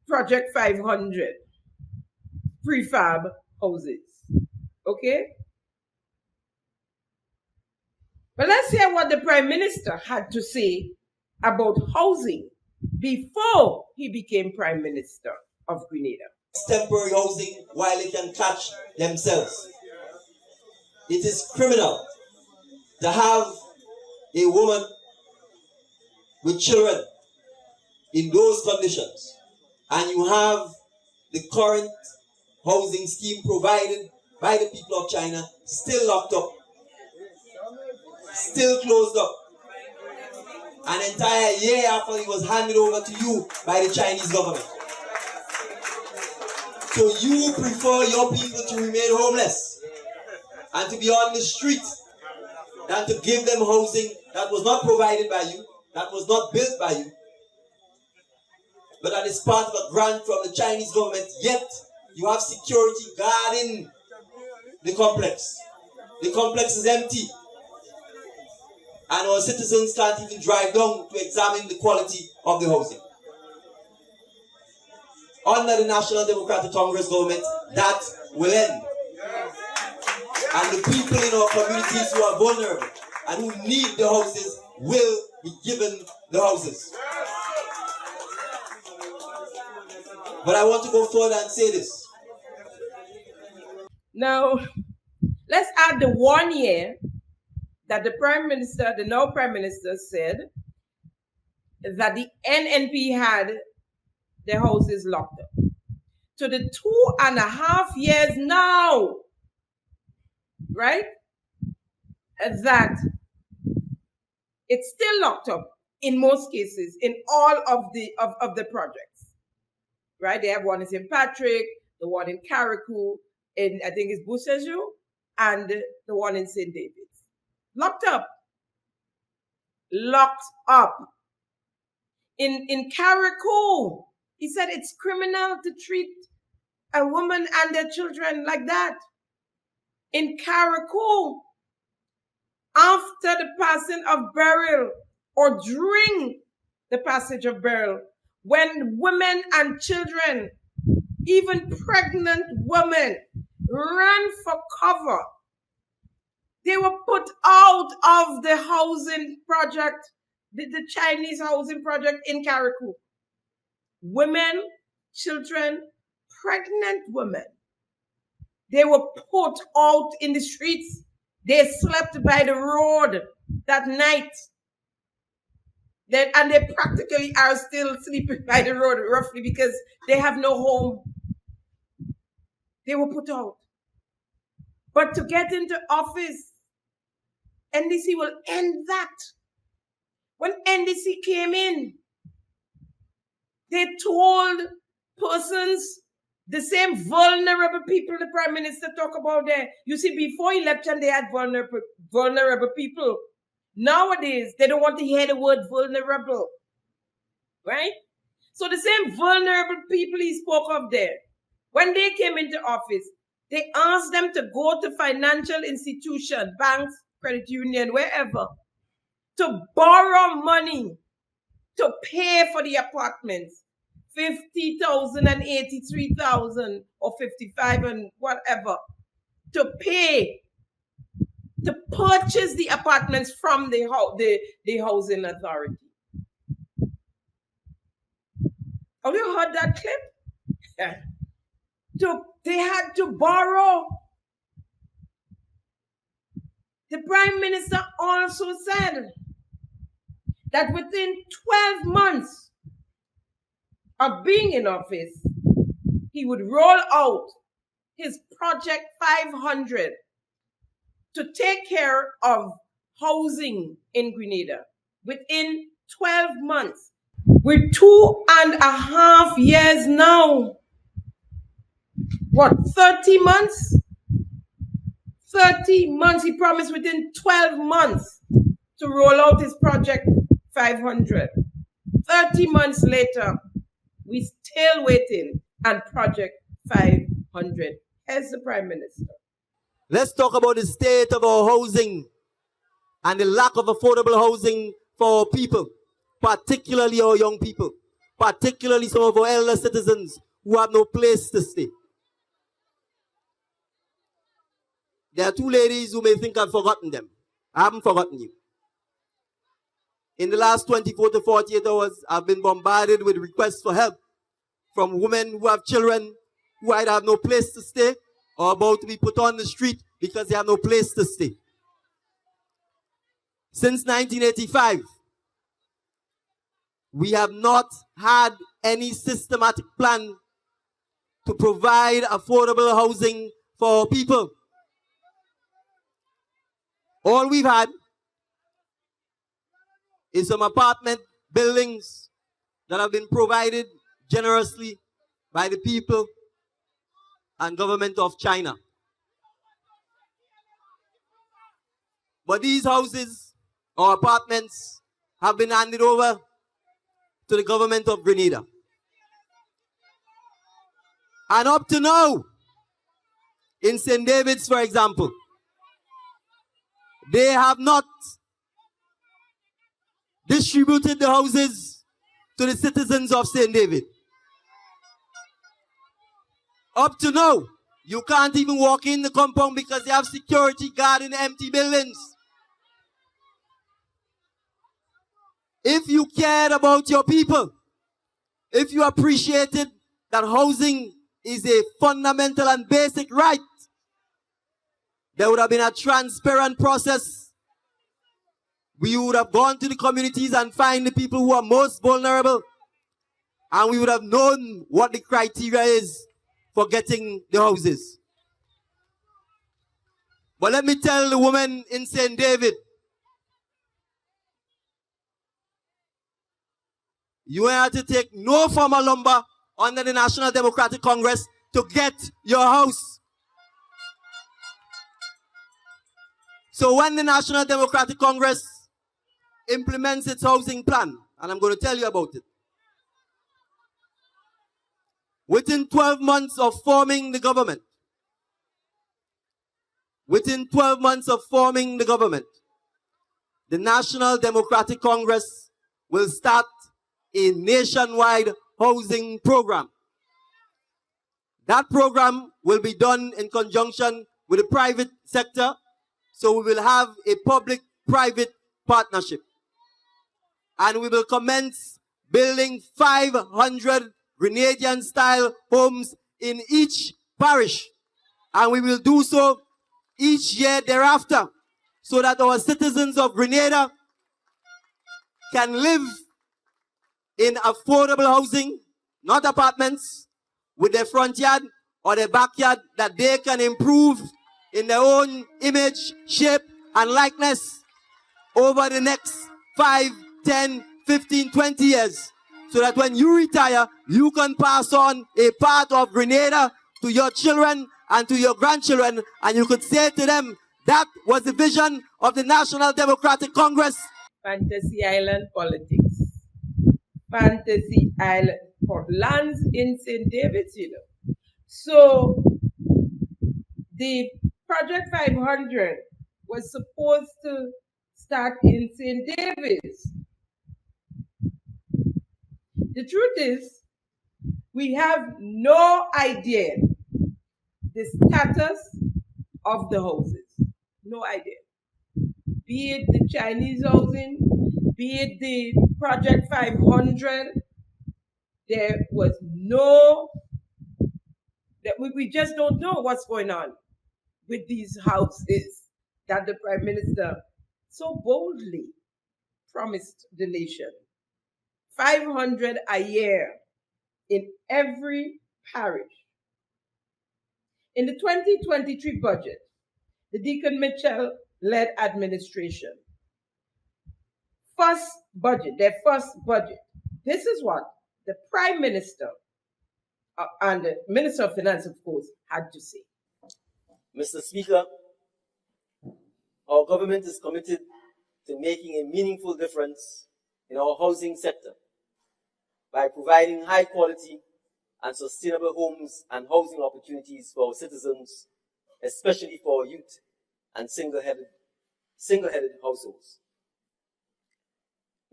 Project 500 prefab houses. Okay? But let's hear what the Prime Minister had to say about housing before he became Prime Minister of Grenada. Temporary housing while they can catch themselves. It is criminal to have a woman with children in those conditions, and you have the current housing scheme provided by the people of China still locked up, still closed up, an entire year after it was handed over to you by the Chinese government. So you prefer your people to remain homeless and to be on the street than to give them housing that was not provided by you, that was not built by you, but that is part of a grant from the Chinese government, yet you have security guarding the complex. The complex is empty, and our citizens can't even drive down to examine the quality of the housing. Under the National Democratic Congress government, that will end. And the people in our communities who are vulnerable and who need the houses will be given the houses. But I want to go further and say this. Now, let's add the 1 year that the Prime Minister, the now Prime Minister, said that the NNP had their houses locked up, to the 2.5 years now, right? That it's still locked up in most cases in all of the projects, right? They have one in St. Patrick, the one in Carriacou, in I think it's Beausejour, and the one in St. David's. Locked up. Locked up. In Carriacou, he said it's criminal to treat a woman and their children like that. In Carriacou, after the passing of Beryl or during the passage of Beryl, when women and children, even pregnant women, ran for cover, they were put out of the housing project, the Chinese housing project in Carriacou. Women, children, pregnant women, They were put out in the streets. They slept by the road that night. And they practically are still sleeping by the road, roughly, because they have no home. They were put out. But to get into office, NDC will end that. When NDC came in, they told persons, the same vulnerable people the Prime Minister talk about there. You see, before election, they had vulnerable people. Nowadays, they don't want to hear the word vulnerable. Right? So the same vulnerable people he spoke of there, when they came into office, they asked them to go to financial institution, banks, credit union, wherever, to borrow money to pay for the apartments, 50,000 and 83,000 or 55 and whatever, to pay, to purchase the apartments from the housing authority. Have you heard that clip? Yeah. They had to borrow. The Prime Minister also said that within 12 months of being in office, he would roll out his Project 500 to take care of housing in Grenada within 12 months. We're 2.5 years now. What, 30 months? 30 months. He promised within 12 months to roll out his Project 500. 30 months later, we're still waiting on Project 500. Here's the Prime Minister. Let's talk about the state of our housing and the lack of affordable housing for our people, particularly our young people, particularly some of our elder citizens who have no place to stay. There are two ladies who may think I've forgotten them. I haven't forgotten you. In the last 24 to 48 hours, I've been bombarded with requests for help from women who have children who either have no place to stay or about to be put on the street because they have no place to stay. Since 1985, we have not had any systematic plan to provide affordable housing for our people. All we've had is some apartment buildings that have been provided generously by the people and government of China. But these houses or apartments have been handed over to the government of Grenada. And up to now, in St. David's, for example, they have not distributed the houses to the citizens of St. David. Up to now, you can't even walk in the compound because they have security guarding the empty buildings. If you cared about your people, if you appreciated that housing is a fundamental and basic right, there would have been a transparent process. We would have gone to the communities and find the people who are most vulnerable, and we would have known what the criteria is for getting the houses. But let me tell the woman in St. David, you have to take no formal lumber under the National Democratic Congress to get your house. So when the National Democratic Congress implements its housing plan, and I'm going to tell you about it, within 12 months of forming the government, the National Democratic Congress will start a nationwide housing program. That program will be done in conjunction with the private sector, so we will have a public-private partnership. And we will commence building 500 Grenadian-style homes in each parish. and we will do so each year thereafter, so that our citizens of Grenada can live in affordable housing, not apartments, with their front yard or their backyard that they can improve in their own image, shape, and likeness over the next 5, 10, 15, 20 years. So that when you retire, you can pass on a part of Grenada to your children and to your grandchildren, and you could say to them, that was the vision of the National Democratic Congress. Fantasy Island politics. Fantasy Island for lands in St. David's, you know. So the Project 500 was supposed to start in St. David's. The truth is, we have no idea the status of the houses. No idea. Be it the Chinese housing, be it the Project 500, there was no, that we just don't know what's going on with these houses that the Prime Minister so boldly promised the nation. 500 a year in every parish. In the 2023 budget, the Deacon Mitchell-led administration, their first budget, this is what the Prime Minister and the Minister of Finance, of course, had to say. Mr. Speaker, our government is committed to making a meaningful difference in our housing sector by providing high quality and sustainable homes and housing opportunities for our citizens, especially for our youth and single-headed households.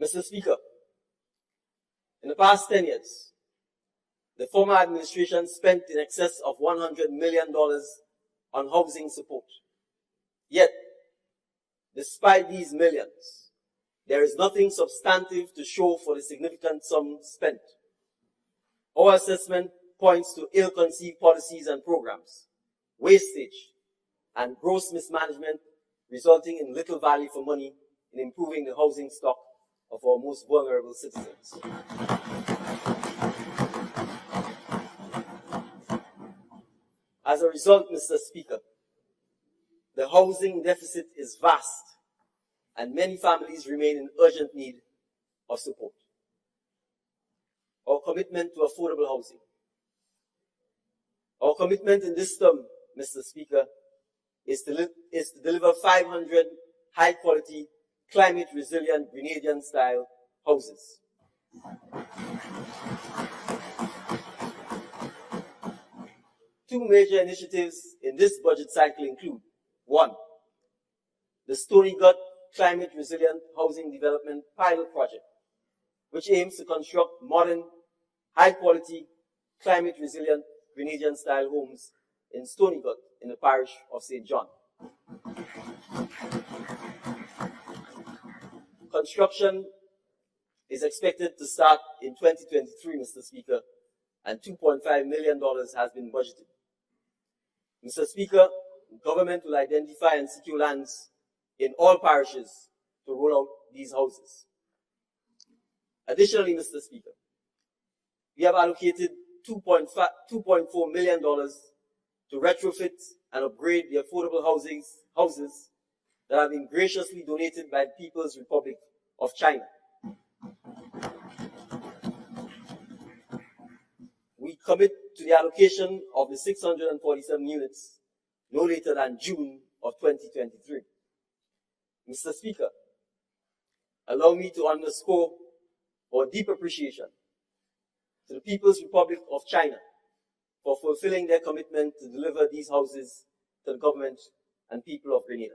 Mr. Speaker, in the past 10 years, the former administration spent in excess of $100 million on housing support. Yet, despite these millions, there is nothing substantive to show for the significant sum spent. Our assessment points to ill-conceived policies and programs, wastage, and gross mismanagement, resulting in little value for money in improving the housing stock of our most vulnerable citizens. As a result, Mr. Speaker, the housing deficit is vast, and many families remain in urgent need of support. Our commitment to affordable housing. Our commitment in this term, Mr. Speaker, is to deliver 500 high-quality, climate-resilient Grenadian-style houses. Two major initiatives in this budget cycle include: 1, the Stony Gut Climate Resilient Housing Development Pilot Project, which aims to construct modern, high-quality, climate-resilient Grenadian-style homes in Stony Gut in the parish of St. John. Construction is expected to start in 2023, Mr. Speaker, and $2.5 million has been budgeted. Mr. Speaker, government will identify and secure lands in all parishes to roll out these houses. Additionally, Mr. Speaker, we have allocated $2.4 million to retrofit and upgrade the affordable houses that have been graciously donated by the People's Republic of China. We commit to the allocation of the 647 units no later than June of 2023. Mr. Speaker, allow me to underscore our deep appreciation to the People's Republic of China for fulfilling their commitment to deliver these houses to the government and people of Grenada.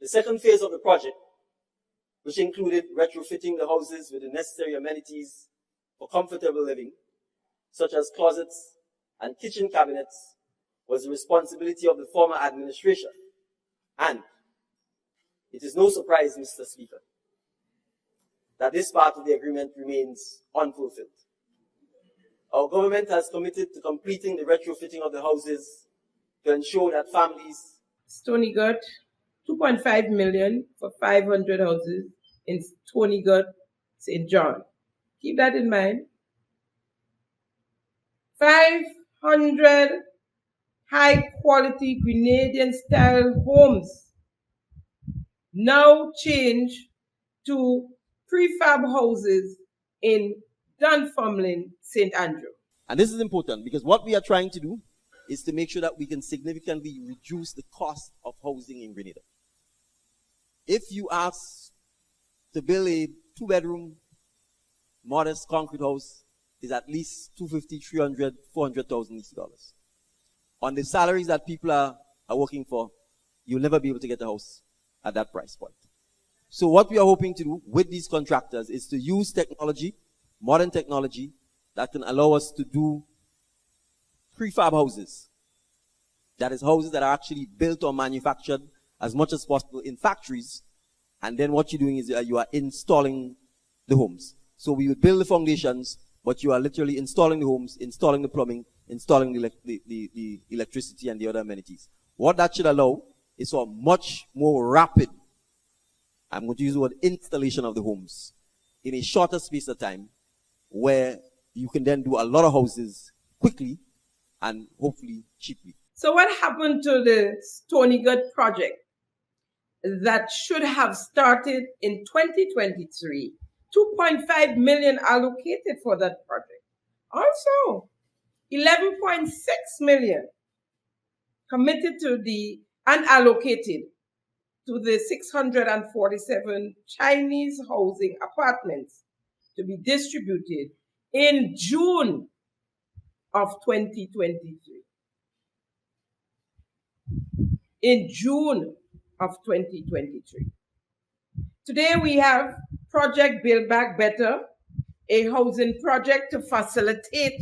The second phase of the project, which included retrofitting the houses with the necessary amenities for comfortable living, such as closets and kitchen cabinets, was the responsibility of the former administration. And it is no surprise, Mr. Speaker, that this part of the agreement remains unfulfilled. Our government has committed to completing the retrofitting of the houses to ensure that families. Stony Gut, 2.5 million for 500 houses in Stony Gut, St. John. Keep that in mind. 500 high quality Grenadian style homes now change to prefab houses in Dunfermline, St. Andrew. And this is important because what we are trying to do is to make sure that we can significantly reduce the cost of housing in Grenada. If you ask to build a 2-bedroom, modest concrete house, is at least $250,000, $300,000, $400,000. On the salaries that people are working for, you'll never be able to get a house at that price point. So what we are hoping to do with these contractors is to use technology, modern technology, that can allow us to do prefab houses. That is, houses that are actually built or manufactured as much as possible in factories. And then what you're doing is you are installing the homes. So we would build the foundations, but you are literally installing the homes, installing the plumbing, installing the electricity and the other amenities. What that should allow is for a much more rapid, I'm going to use the word installation of the homes, in a shorter space of time, where you can then do a lot of houses quickly and hopefully cheaply. So what happened to the Stony Gut project that should have started in 2023? 2.5 million allocated for that project. Also, 11.6 million committed to the unallocated to the 647 Chinese housing apartments to be distributed in June of 2023. In June of 2023. Today we have Project Build Back Better, a housing project to facilitate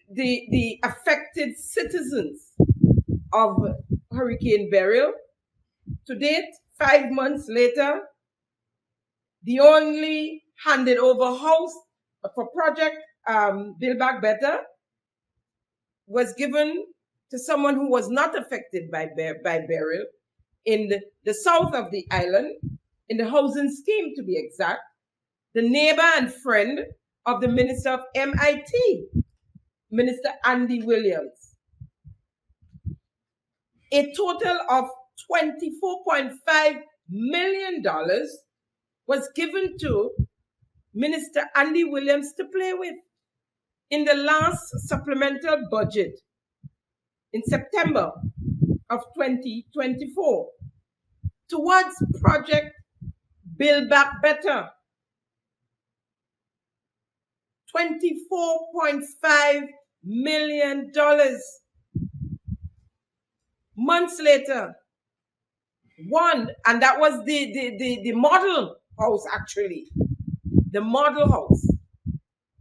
the affected citizens of Hurricane Beryl. To date, 5 months later, the only handed over house for Project Build Back Better was given to someone who was not affected by Beryl in the south of the island, in the housing scheme to be exact, the neighbor and friend of the Minister of MIT, Minister Andy Williams. A total of $24.5 million was given to Minister Andy Williams to play with in the last supplemental budget in September of 2024 towards Project Build Back Better. $24.5 million. Months later, and that was the model house, actually. The model house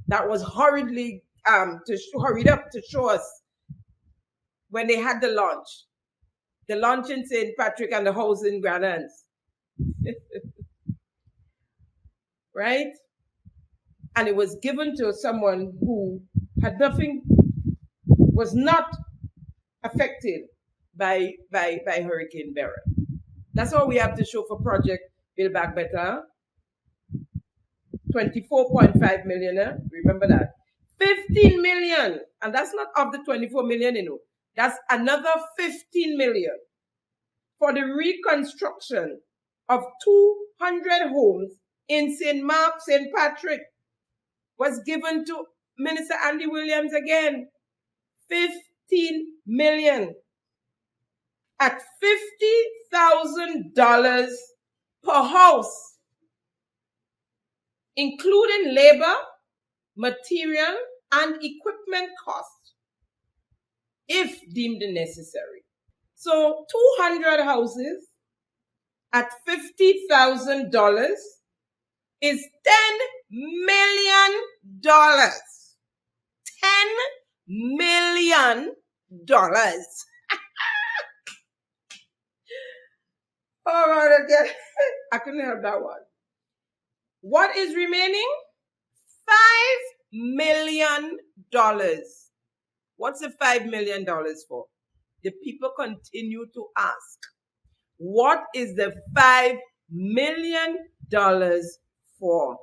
that was hurried up to show us when they had the launch. The launch in St. Patrick and the house in Grand Anse. Right? And it was given to someone who had was not affected by Hurricane Beryl. That's all we have to show for Project Build Back Better. 24.5 million, remember that. 15 million, and that's not of the 24 million, that's another 15 million for the reconstruction of 200 homes in St. Mark, St. Patrick, was given to Minister Andy Williams again. 15 million at $50,000 per house, including labor, material, and equipment costs, if deemed necessary. So 200 houses at $50,000 is $10 million. $10 million. All right, again. I couldn't help that one. What is remaining? $5 million. What's the $5 million for? The people continue to ask, what is the $5 million for?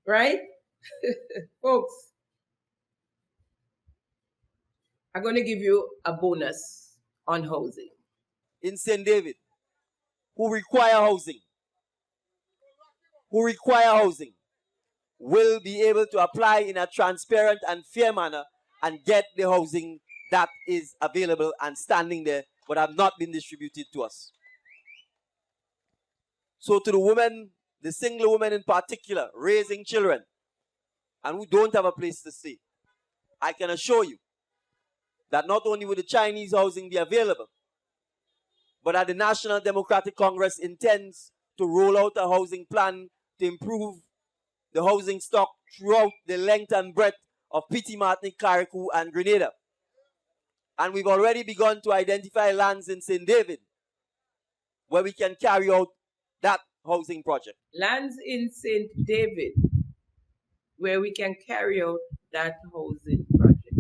Right? Folks, I'm going to give you a bonus on housing. In St. David, who require housing, will be able to apply in a transparent and fair manner and get the housing that is available and standing there but have not been distributed to us. So to the women, the single women in particular, raising children and who don't have a place to stay, I can assure you that not only will the Chinese housing be available, but that the National Democratic Congress intends to roll out a housing plan to improve the housing stock throughout the length and breadth of Petite Martinique, Carriacou, and Grenada. And we've already begun to identify lands in St. David where we can carry out that housing project. Lands in St. David where we can carry out that housing project.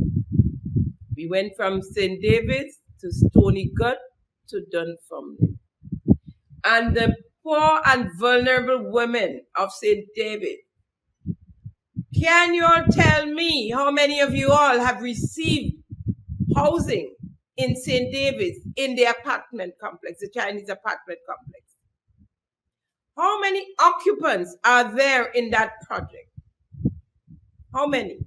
We went from St. David's to Stony Gut to Dunfermline. And the poor and vulnerable women of St. David, can you all tell me how many of you all have received housing in St. David's in the apartment complex, the Chinese apartment complex? How many occupants are there in that project? How many?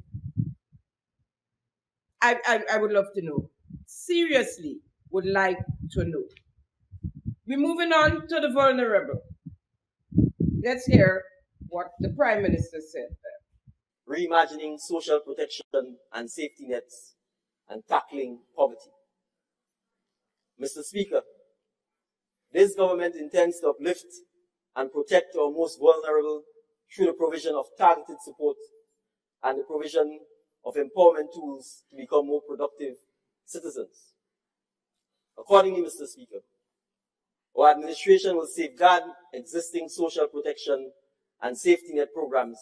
I would love to know. Seriously, would like to know. We're moving on to the vulnerable. Let's hear what the Prime Minister said there. Reimagining social protection and safety nets and tackling poverty. Mr. Speaker, this government intends to uplift and protect our most vulnerable through the provision of targeted support and the provision of empowerment tools to become more productive citizens. Accordingly, Mr. Speaker, our administration will safeguard existing social protection and safety net programs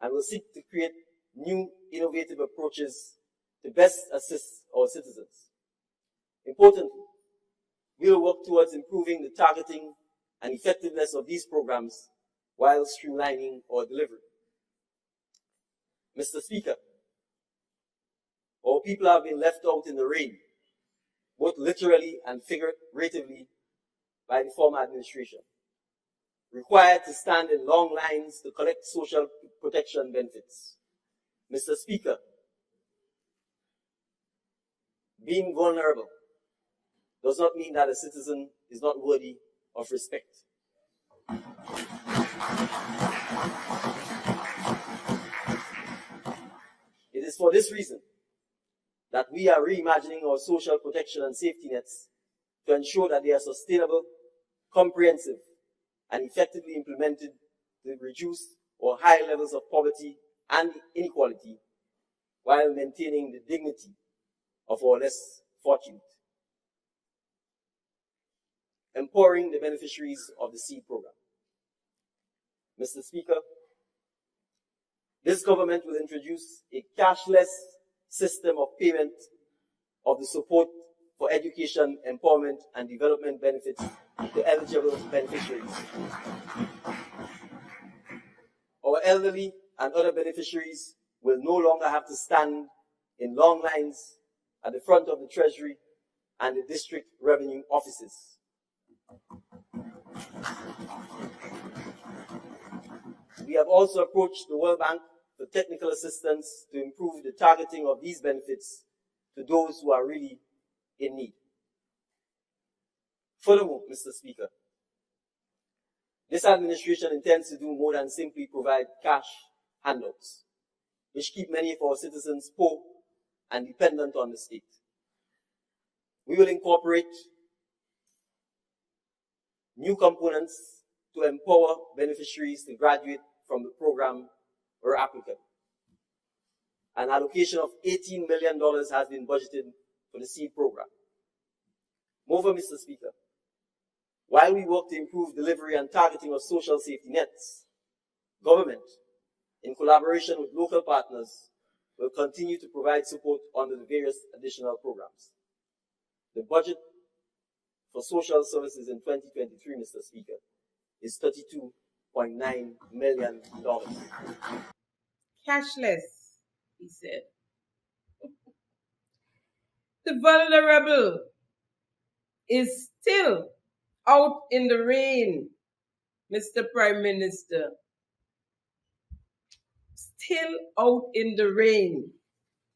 and will seek to create new innovative approaches to best assist our citizens. Importantly, we will work towards improving the targeting and effectiveness of these programs while streamlining our delivery. Mr. Speaker, our people have been left out in the rain, both literally and figuratively, by the former administration, required to stand in long lines to collect social protection benefits. Mr. Speaker, being vulnerable does not mean that a citizen is not worthy of respect. It is for this reason that we are reimagining our social protection and safety nets to ensure that they are sustainable, comprehensive, and effectively implemented to reduce our high levels of poverty and inequality while maintaining the dignity of our less fortunate. Empowering the beneficiaries of the SEED program. Mr. Speaker, this government will introduce a cashless system of payment of the support for education, empowerment, and development benefits to eligible beneficiaries. Our elderly and other beneficiaries will no longer have to stand in long lines at the front of the Treasury and the district revenue offices. We have also approached the World Bank for technical assistance to improve the targeting of these benefits to those who are really in need. Furthermore, Mr. Speaker, this administration intends to do more than simply provide cash handouts, which keep many of our citizens poor and dependent on the state. We will incorporate new components to empower beneficiaries to graduate from the program where applicable. An allocation of $18 million has been budgeted for the SEED program. Moreover, Mr. Speaker, while we work to improve delivery and targeting of social safety nets, government in collaboration with local partners, will continue to provide support under the various additional programs. The budget for social services in 2023, Mr. Speaker, is $32.9 million. Cashless, he said. The vulnerable is still out in the rain, Mr. Prime Minister. Still out in the rain,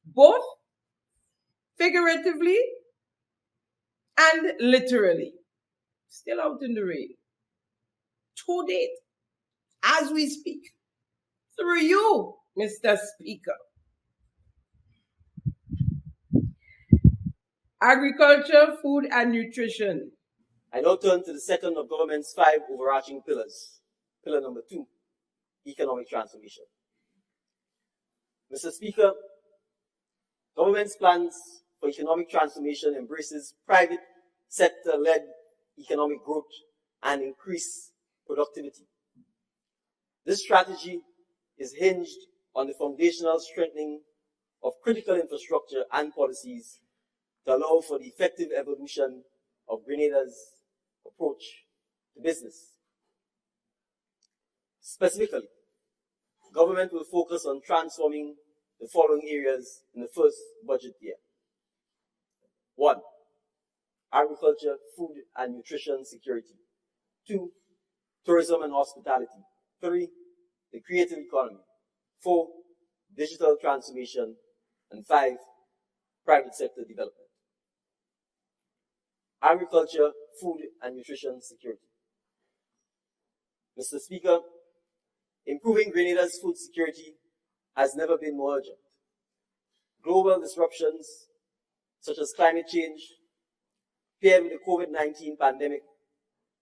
both figuratively and literally. Still out in the rain. To date, as we speak, through you, Mr. Speaker. Agriculture, food, and nutrition. I now turn to the second of government's 5 overarching pillars. Pillar number 2, economic transformation. Mr. Speaker, government's plans for economic transformation embraces private sector-led economic growth and increased productivity. This strategy is hinged on the foundational strengthening of critical infrastructure and policies to allow for the effective evolution of Grenada's approach to business. Specifically, government will focus on transforming the following areas in the first budget year. 1. Agriculture, food and nutrition security. 2. Tourism and hospitality. 3. The creative economy. 4. Digital transformation. And 5. Private sector development. Agriculture, food and nutrition security. Mr. Speaker, improving Grenada's food security has never been more urgent. Global disruptions such as climate change, paired with the COVID-19 pandemic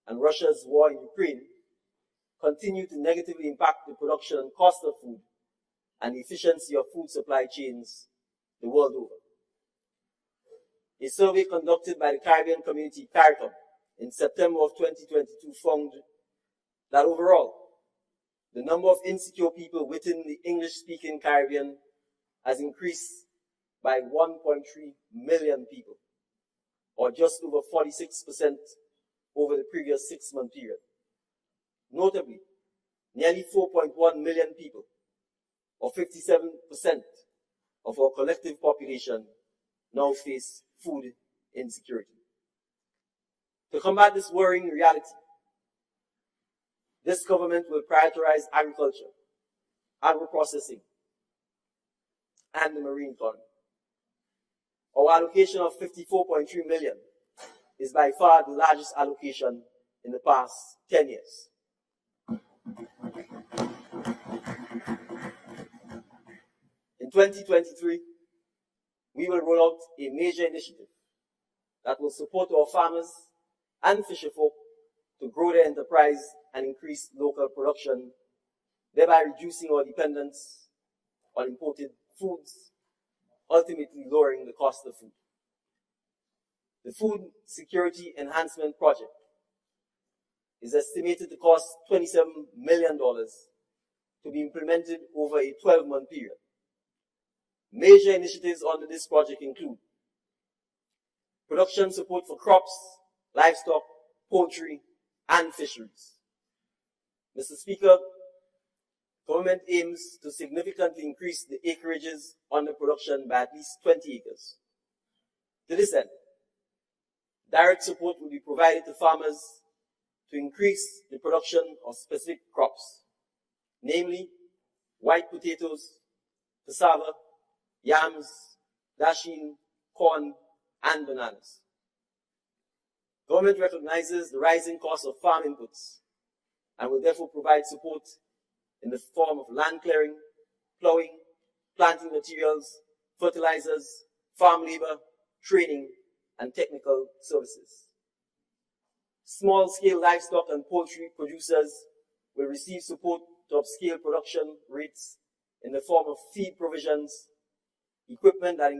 and Russia's war in Ukraine, continue to negatively impact the production and cost of food and the efficiency of food supply chains the world over. A survey conducted by the Caribbean Community, CARICOM, in September of 2022 found that overall, the number of insecure people within the English-speaking Caribbean has increased by 1.3 million people, or just over 46% over the previous 6-month period. Notably, nearly 4.1 million people, or 57% of our collective population, now face food insecurity. To combat this worrying reality, this government will prioritize agriculture, agro-processing, and the marine economy. Our allocation of $54.3 million is by far the largest allocation in the past 10 years. In 2023, we will roll out a major initiative that will support our farmers and fisherfolk to grow their enterprise and increase local production, thereby reducing our dependence on imported foods, ultimately lowering the cost of food. The Food Security Enhancement Project is estimated to cost $27 million to be implemented over a 12-month period. Major initiatives under this project include production support for crops, livestock, poultry, and fisheries. Mr. Speaker, government aims to significantly increase the acreages under production by at least 20 acres. To this end, direct support will be provided to farmers to increase the production of specific crops, namely white potatoes, cassava, yams, dasheen, corn, and bananas. Government recognizes the rising cost of farm inputs and will therefore provide support in the form of land clearing, plowing, planting materials, fertilizers, farm labor, training, and technical services. Small-scale livestock and poultry producers will receive support to upscale production rates in the form of feed provisions, equipment that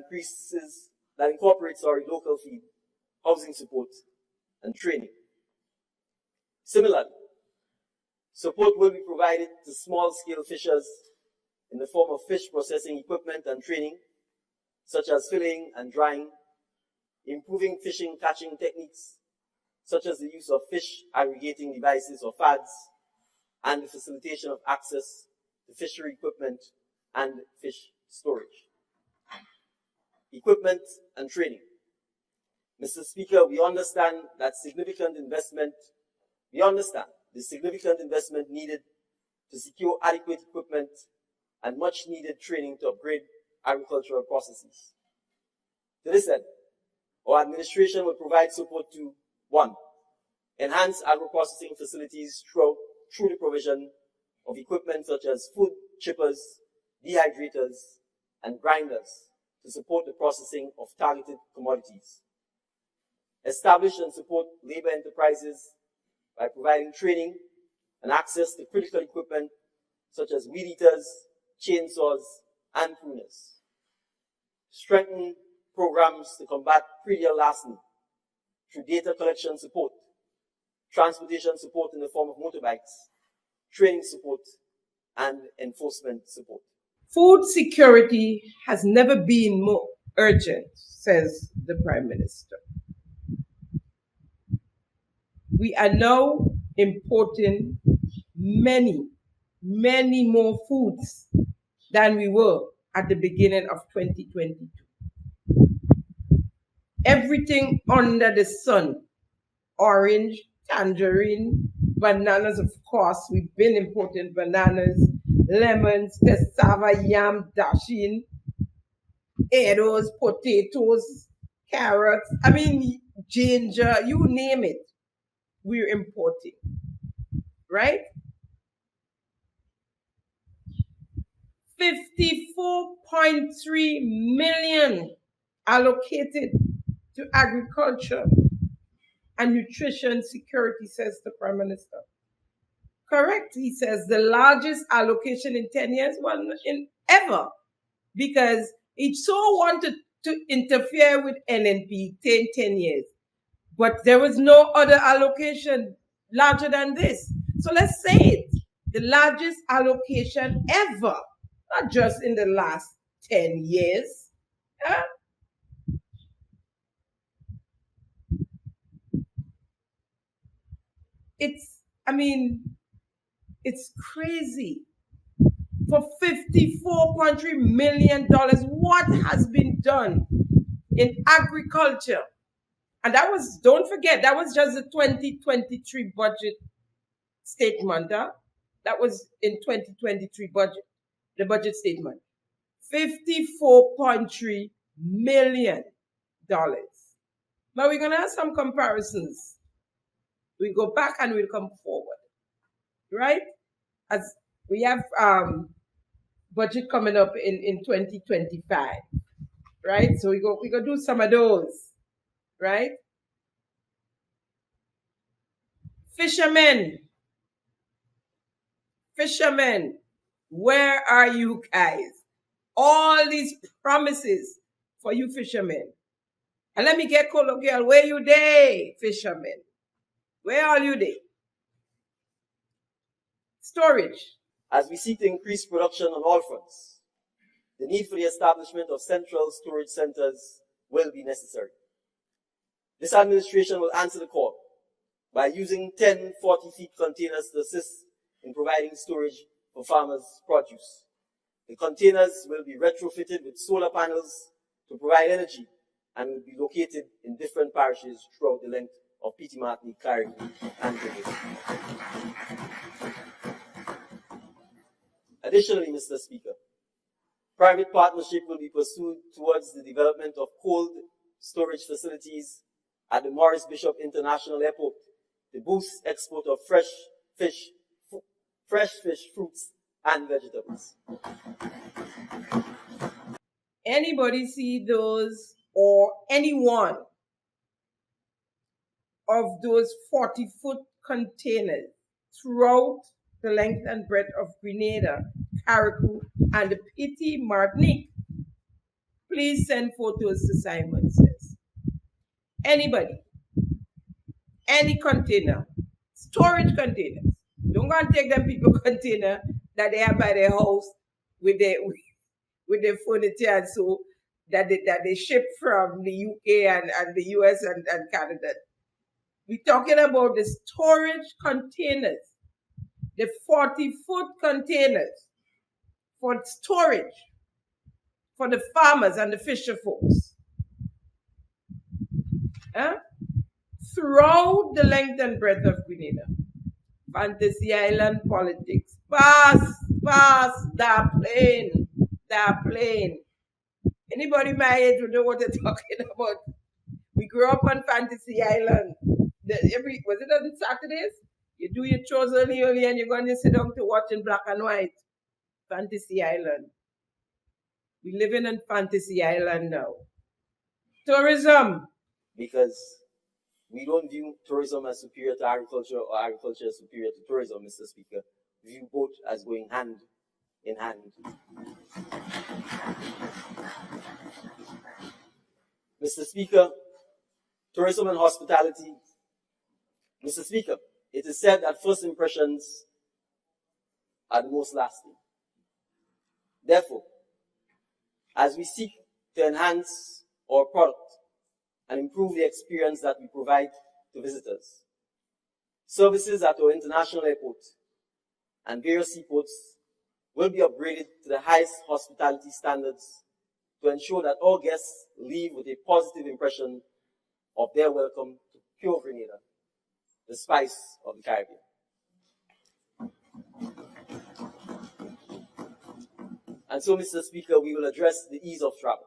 incorporates local feed, housing support, and training. Similarly, support will be provided to small-scale fishers in the form of fish processing equipment and training, such as filling and drying, improving fishing catching techniques, such as the use of fish aggregating devices or FADs, and the facilitation of access to fishery equipment and fish storage. Equipment and training. Mr. Speaker, we understand the significant investment needed to secure adequate equipment and much needed training to upgrade agricultural processes. To this end, our administration will provide support to 1. Enhance agro-processing facilities through the provision of equipment such as food chippers, dehydrators, and grinders to support the processing of targeted commodities. Establish and support labor enterprises by providing training and access to critical equipment such as weed eaters, chainsaws, and pruners. Strengthen programs to combat predial larceny through data collection support, transportation support in the form of motorbikes, training support, and enforcement support. Food security has never been more urgent, says the Prime Minister. We are now importing many more foods than we were at the beginning of 2022. Everything under the sun, orange, tangerine, bananas, of course, we've been importing bananas, lemons, cassava, yam, dasheen, arrows, potatoes, carrots, ginger, you name it, we're importing, right? 54.3 million allocated to agriculture and nutrition security, says the Prime Minister. Correct, he says, the largest allocation in 10 years, well, in ever, because he so wanted to interfere with NNP 10 years, but there was no other allocation larger than this. So let's say it, the largest allocation ever, not just in the last 10 years. It's crazy. For $54.3 million, what has been done in agriculture? And that was, don't forget, that was just the 2023 budget statement. That was in 2023 budget, the budget statement. $54.3 million. Now we're going to have some comparisons. We go back and we'll come forward, right? As we have budget coming up in 2025, right? So we go do some of those, right? Fishermen, where are you guys? All these promises for you fishermen. And let me get colloquial, where you dey, fishermen? Where are you dey? Storage. As we seek to increase production on all fronts, the need for the establishment of central storage centers will be necessary. This administration will answer the call by using 10 40-feet containers to assist in providing storage for farmers' produce. The containers will be retrofitted with solar panels to provide energy and will be located in different parishes throughout the length of Petite Martinique, Carrick, and Trinidad. Additionally, Mr. Speaker, private partnership will be pursued towards the development of cold storage facilities at the Maurice Bishop International Airport to boost export of fresh fish, fruits, and vegetables. Anybody see those or any one of those 40-foot containers throughout the length and breadth of Grenada, Carriacou, and the Petite Martinique? Please send photos to Simon Says. Anybody, any container, storage containers. Don't go and take them people container that they have by their house with their furniture and so that they ship from the UK and the US and Canada. We're talking about the storage containers, the 40-foot containers for storage for the farmers and the fisher folks. Throughout the length and breadth of Grenada. Fantasy Island politics. Pass, the plane. Anybody my age would know what they're talking about. We grew up on Fantasy Island. Was it on Saturdays? You do your chores early, and you're going to sit down to watch in black and white. Fantasy Island. We're living in Fantasy Island now. Tourism. Because we don't view tourism as superior to agriculture or agriculture as superior to tourism, Mr. Speaker. We view both as going hand in hand. Mr. Speaker, tourism and hospitality. Mr. Speaker, it is said that first impressions are the most lasting. Therefore, as we seek to enhance our product and improve the experience that we provide to visitors, services at our international airport and various seaports will be upgraded to the highest hospitality standards to ensure that all guests leave with a positive impression of their welcome to pure Grenada, the spice of the Caribbean. And so, Mr. Speaker, we will address the ease of travel.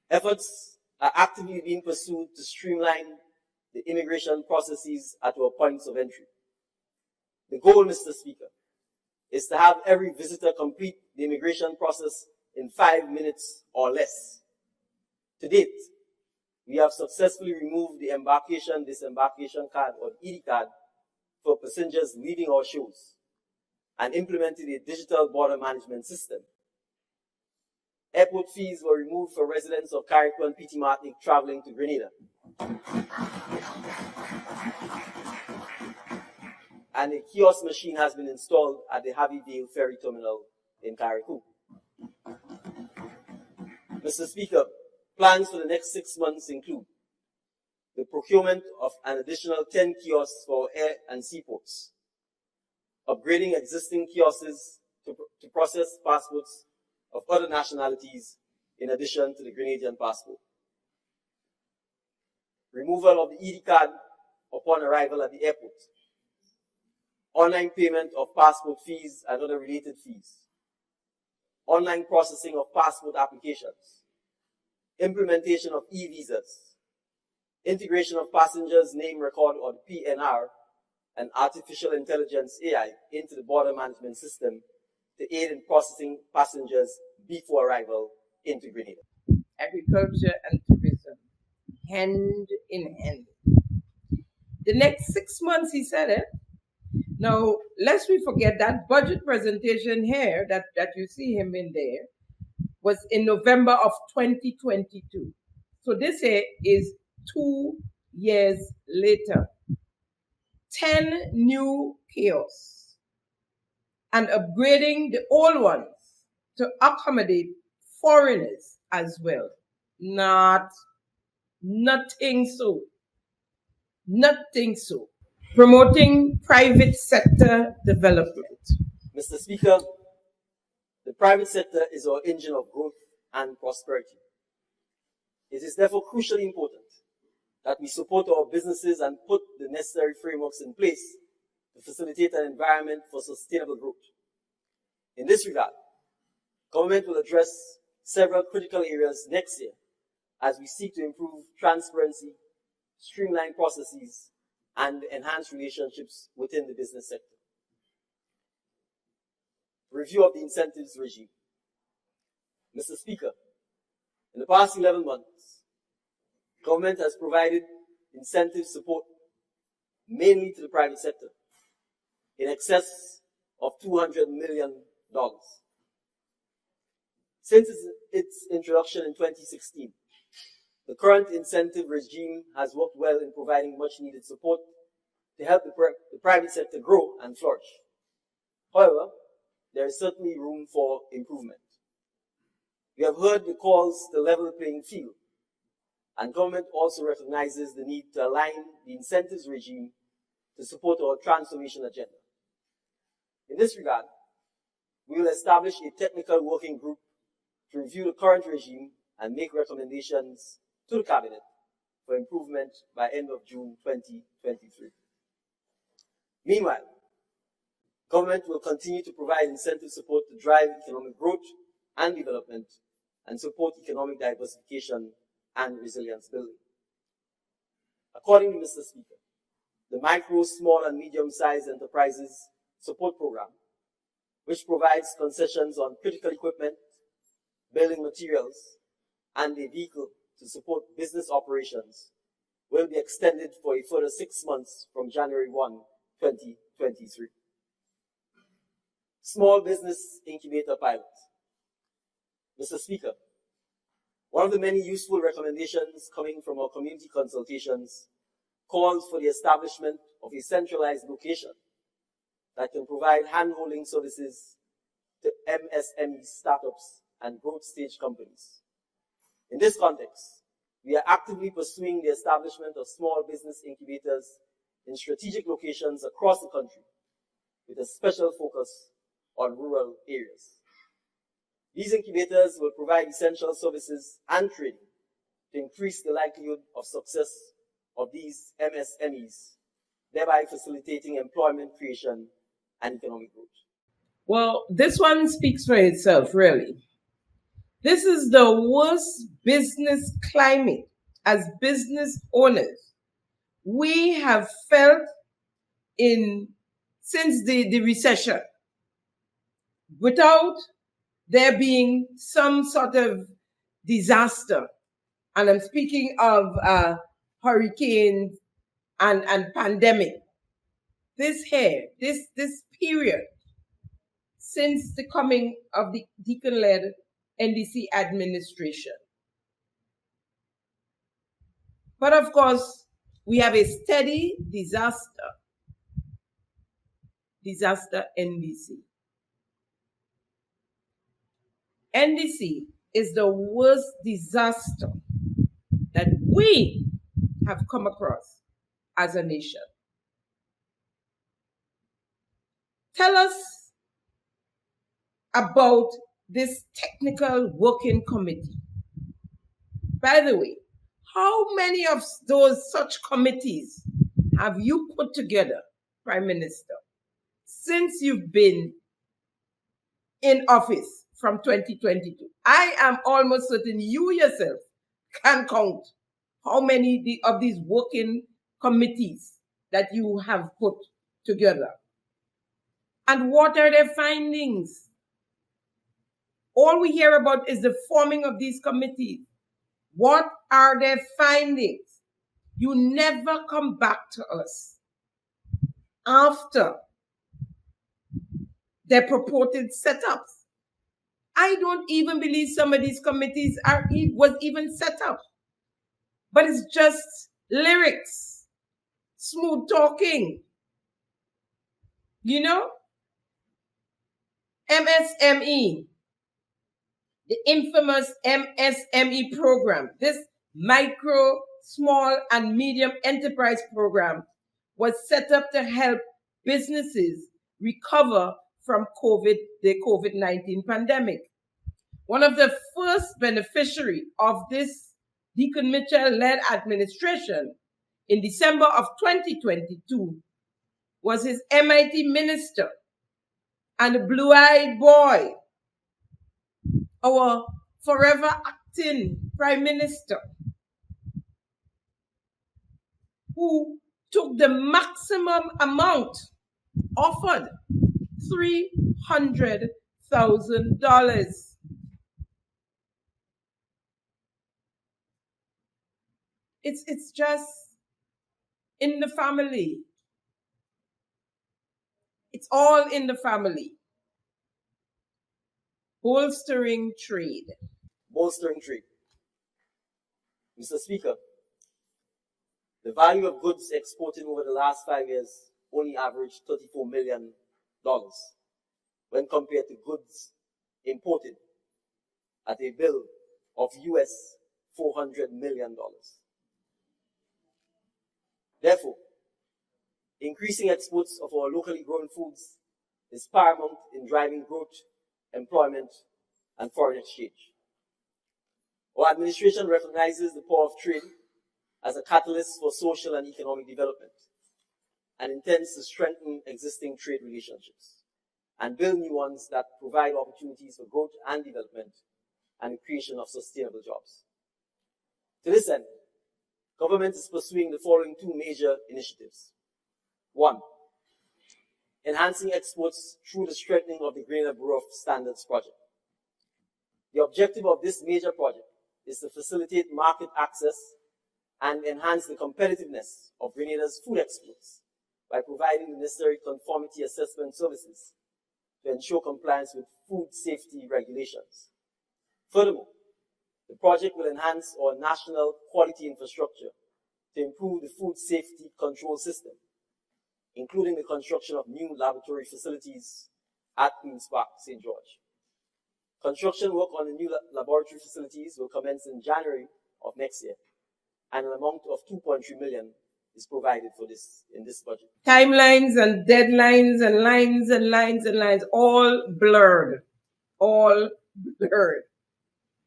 Efforts are actively being pursued to streamline the immigration processes at our points of entry. The goal, Mr. Speaker, is to have every visitor complete the immigration process in 5 minutes or less. To date, we have successfully removed the embarkation-disembarkation card or ED card for passengers leaving our shows and implemented a digital border management system. Airport fees were removed for residents of Carriacou and Petite Martinique traveling to Grenada. And a kiosk machine has been installed at the Harvey-Dale Ferry Terminal in Carriacou. Mr. Speaker, plans for the next 6 months include the procurement of an additional 10 kiosks for air and seaports, upgrading existing kiosks to process passports of other nationalities in addition to the Grenadian passport, removal of the ED card upon arrival at the airport, online payment of passport fees and other related fees, online processing of passport applications, implementation of e-visas, integration of passengers' name record or PNR and artificial intelligence AI into the border management system to aid in processing passengers before arrival into Grenada. Agriculture and tourism, hand in hand. The next 6 months, he said it. Now, lest we forget that budget presentation here that you see him in there was in November of 2022. So this here is 2 years later. 10 new kiosks and upgrading the old ones to accommodate foreigners as well. Nothing so. Promoting private sector development. Mr. Speaker, the private sector is our engine of growth and prosperity. It is therefore crucially important that we support our businesses and put the necessary frameworks in place to facilitate an environment for sustainable growth. In this regard, government will address several critical areas next year as we seek to improve transparency, streamline processes, and enhance relationships within the business sector. Review of the incentives regime. Mr. Speaker, in the past 11 months, government has provided incentive support mainly to the private sector in excess of $200 million. Since its introduction in 2016, the current incentive regime has worked well in providing much needed support to help the private sector grow and flourish. However, there is certainly room for improvement. We have heard the calls to level the playing field, and government also recognizes the need to align the incentives regime to support our transformation agenda. In this regard, we will establish a technical working group to review the current regime and make recommendations to the Cabinet for improvement by end of June 2023. Meanwhile, government will continue to provide incentive support to drive economic growth and development and support economic diversification and resilience building. According to Mr. Speaker, the Micro, Small and Medium-Sized Enterprises Support Program, which provides concessions on critical equipment, building materials, and a vehicle to support business operations, will be extended for a further 6 months from January 1, 2023. Small Business Incubator Pilot. Mr. Speaker, one of the many useful recommendations coming from our community consultations calls for the establishment of a centralized location that can provide hand-holding services to MSME startups and growth stage companies. In this context, we are actively pursuing the establishment of small business incubators in strategic locations across the country, with a special focus on rural areas. These incubators will provide essential services and training to increase the likelihood of success of these MSMEs, thereby facilitating employment creation and economic growth. Well, this one speaks for itself, really. This is the worst business climate as business owners we have felt since the recession, without there being some sort of disaster. And I'm speaking of hurricanes and pandemic. This period, since the coming of the Deacon-led NDC administration. But of course, we have a steady disaster NDC. NDC is the worst disaster that we have come across as a nation. Tell us about this technical working committee. By the way, how many of those such committees have you put together, Prime Minister, since you've been in office from 2022? I am almost certain you yourself can count how many of these working committees that you have put together. And what are their findings? All we hear about is the forming of these committees. What are their findings? You never come back to us after their purported setups. I don't even believe some of these committees was even set up. But it's just lyrics, smooth talking. You know? MSME, the infamous MSME program, this micro, small, and medium enterprise program was set up to help businesses recover from the COVID-19 pandemic. One of the first beneficiaries of this Deacon Mitchell-led administration in December of 2022 was his MIT minister and a blue-eyed boy, our forever acting Prime Minister, who took the maximum amount offered, $300,000. It's just in the family. It's all in the family. Bolstering trade. Bolstering trade. Mr. Speaker, the value of goods exported over the last 5 years only averaged $34 million. But when compared to goods imported at a bill of US $400 million. Therefore, increasing exports of our locally grown foods is paramount in driving growth, employment, and foreign exchange. Our administration recognizes the power of trade as a catalyst for social and economic development and intends to strengthen existing trade relationships and build new ones that provide opportunities for growth and development and the creation of sustainable jobs. To this end, government is pursuing the following two major initiatives. One, enhancing exports through the strengthening of the Grenada Bureau of Standards project. The objective of this major project is to facilitate market access and enhance the competitiveness of Grenada's food exports by providing the necessary conformity assessment services to ensure compliance with food safety regulations. Furthermore, the project will enhance our national quality infrastructure to improve the food safety control system, including the construction of new laboratory facilities at Queen's Park, St. George. Construction work on the new laboratory facilities will commence in January of next year, and an amount of 2.3 million is provided for this in this budget. Timelines and deadlines and lines and lines and lines, all blurred. All blurred.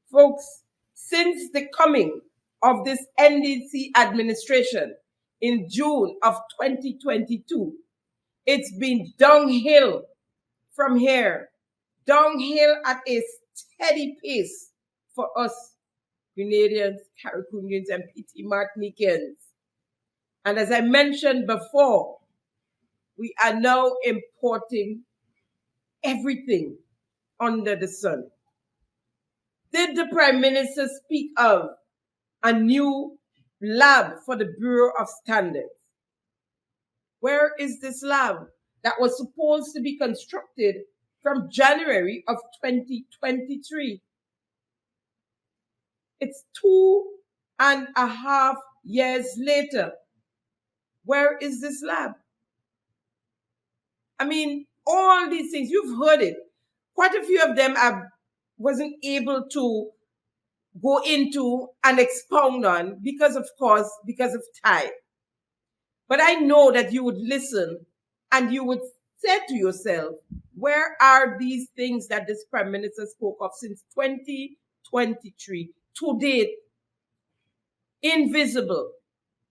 Folks, since the coming of this NDC administration in June of 2022, it's been downhill from here, downhill at a steady pace for us Grenadians, Caricunians, and Petit Martinicans. And as I mentioned before, we are now importing everything under the sun. Did the Prime Minister speak of a new lab for the Bureau of Standards? Where is this lab that was supposed to be constructed from January of 2023? It's 2.5 years later. Where is this lab? I mean, all these things, you've heard it. Quite a few of them I wasn't able to go into and expound on because of time. But I know that you would listen and you would say to yourself, where are these things that this Prime Minister spoke of since 2023 to date? Invisible.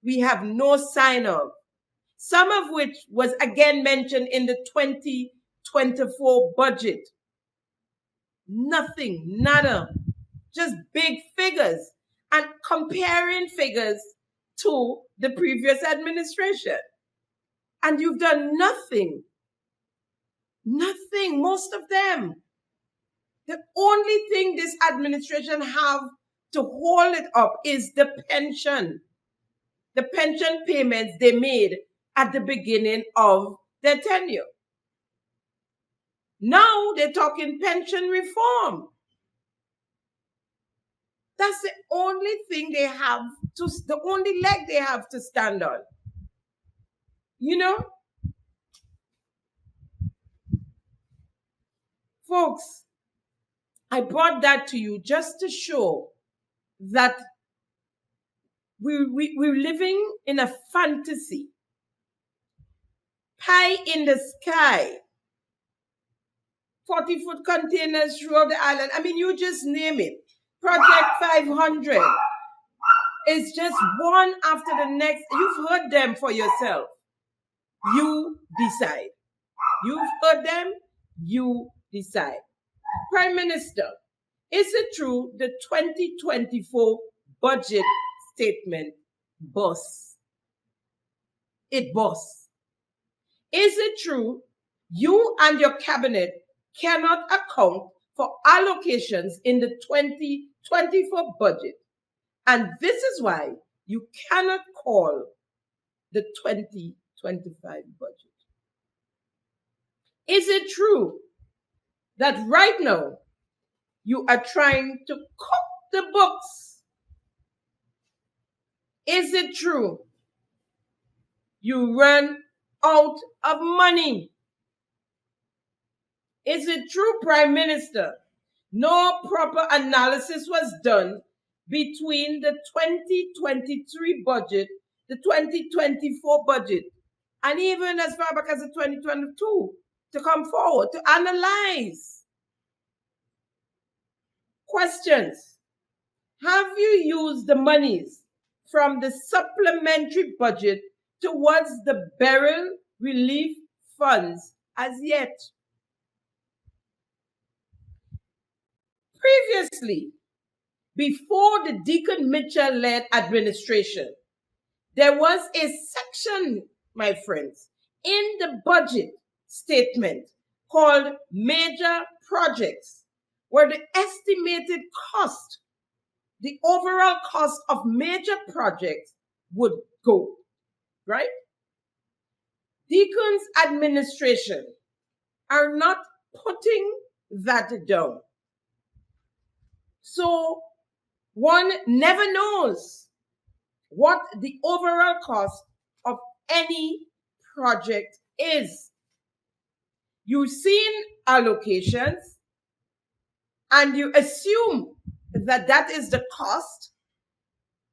We have no sign of. Some of which was again mentioned in the 2024 budget. Nothing, nada, just big figures and comparing figures to the previous administration. And you've done nothing. Nothing, most of them. The only thing this administration have to hold it up is the pension payments they made at the beginning of their tenure. Now they're talking pension reform. That's the only thing they have to, the only leg they have to stand on. You know? Folks, I brought that to you just to show that we're living in a fantasy. Pie in the sky. 40-foot containers throughout the island. I mean, you just name it. Project 500 is just one after the next. You've heard them for yourself. You decide. You've heard them. You decide. Prime Minister, is it true the 2024 budget statement busts? It busts. Is it true you and your cabinet cannot account for allocations in the 2024 budget, and this is why you cannot call the 2025 budget? Is it true that right now you are trying to cook the books? Is it true you run out of money? Is it true, Prime Minister, no proper analysis was done between the 2023 budget, the 2024 budget, and even as far back as the 2022 to come forward to analyze? Questions. Have you used the monies from the supplementary budget towards the Beryl relief funds as yet? Previously, before the Deacon Mitchell-led administration, there was a section, my friends, in the budget statement called Major Projects, where the estimated cost, the overall cost of major projects would go, right? Deacon's administration are not putting that down. So one never knows what the overall cost of any project is. You've seen allocations and you assume that that is the cost,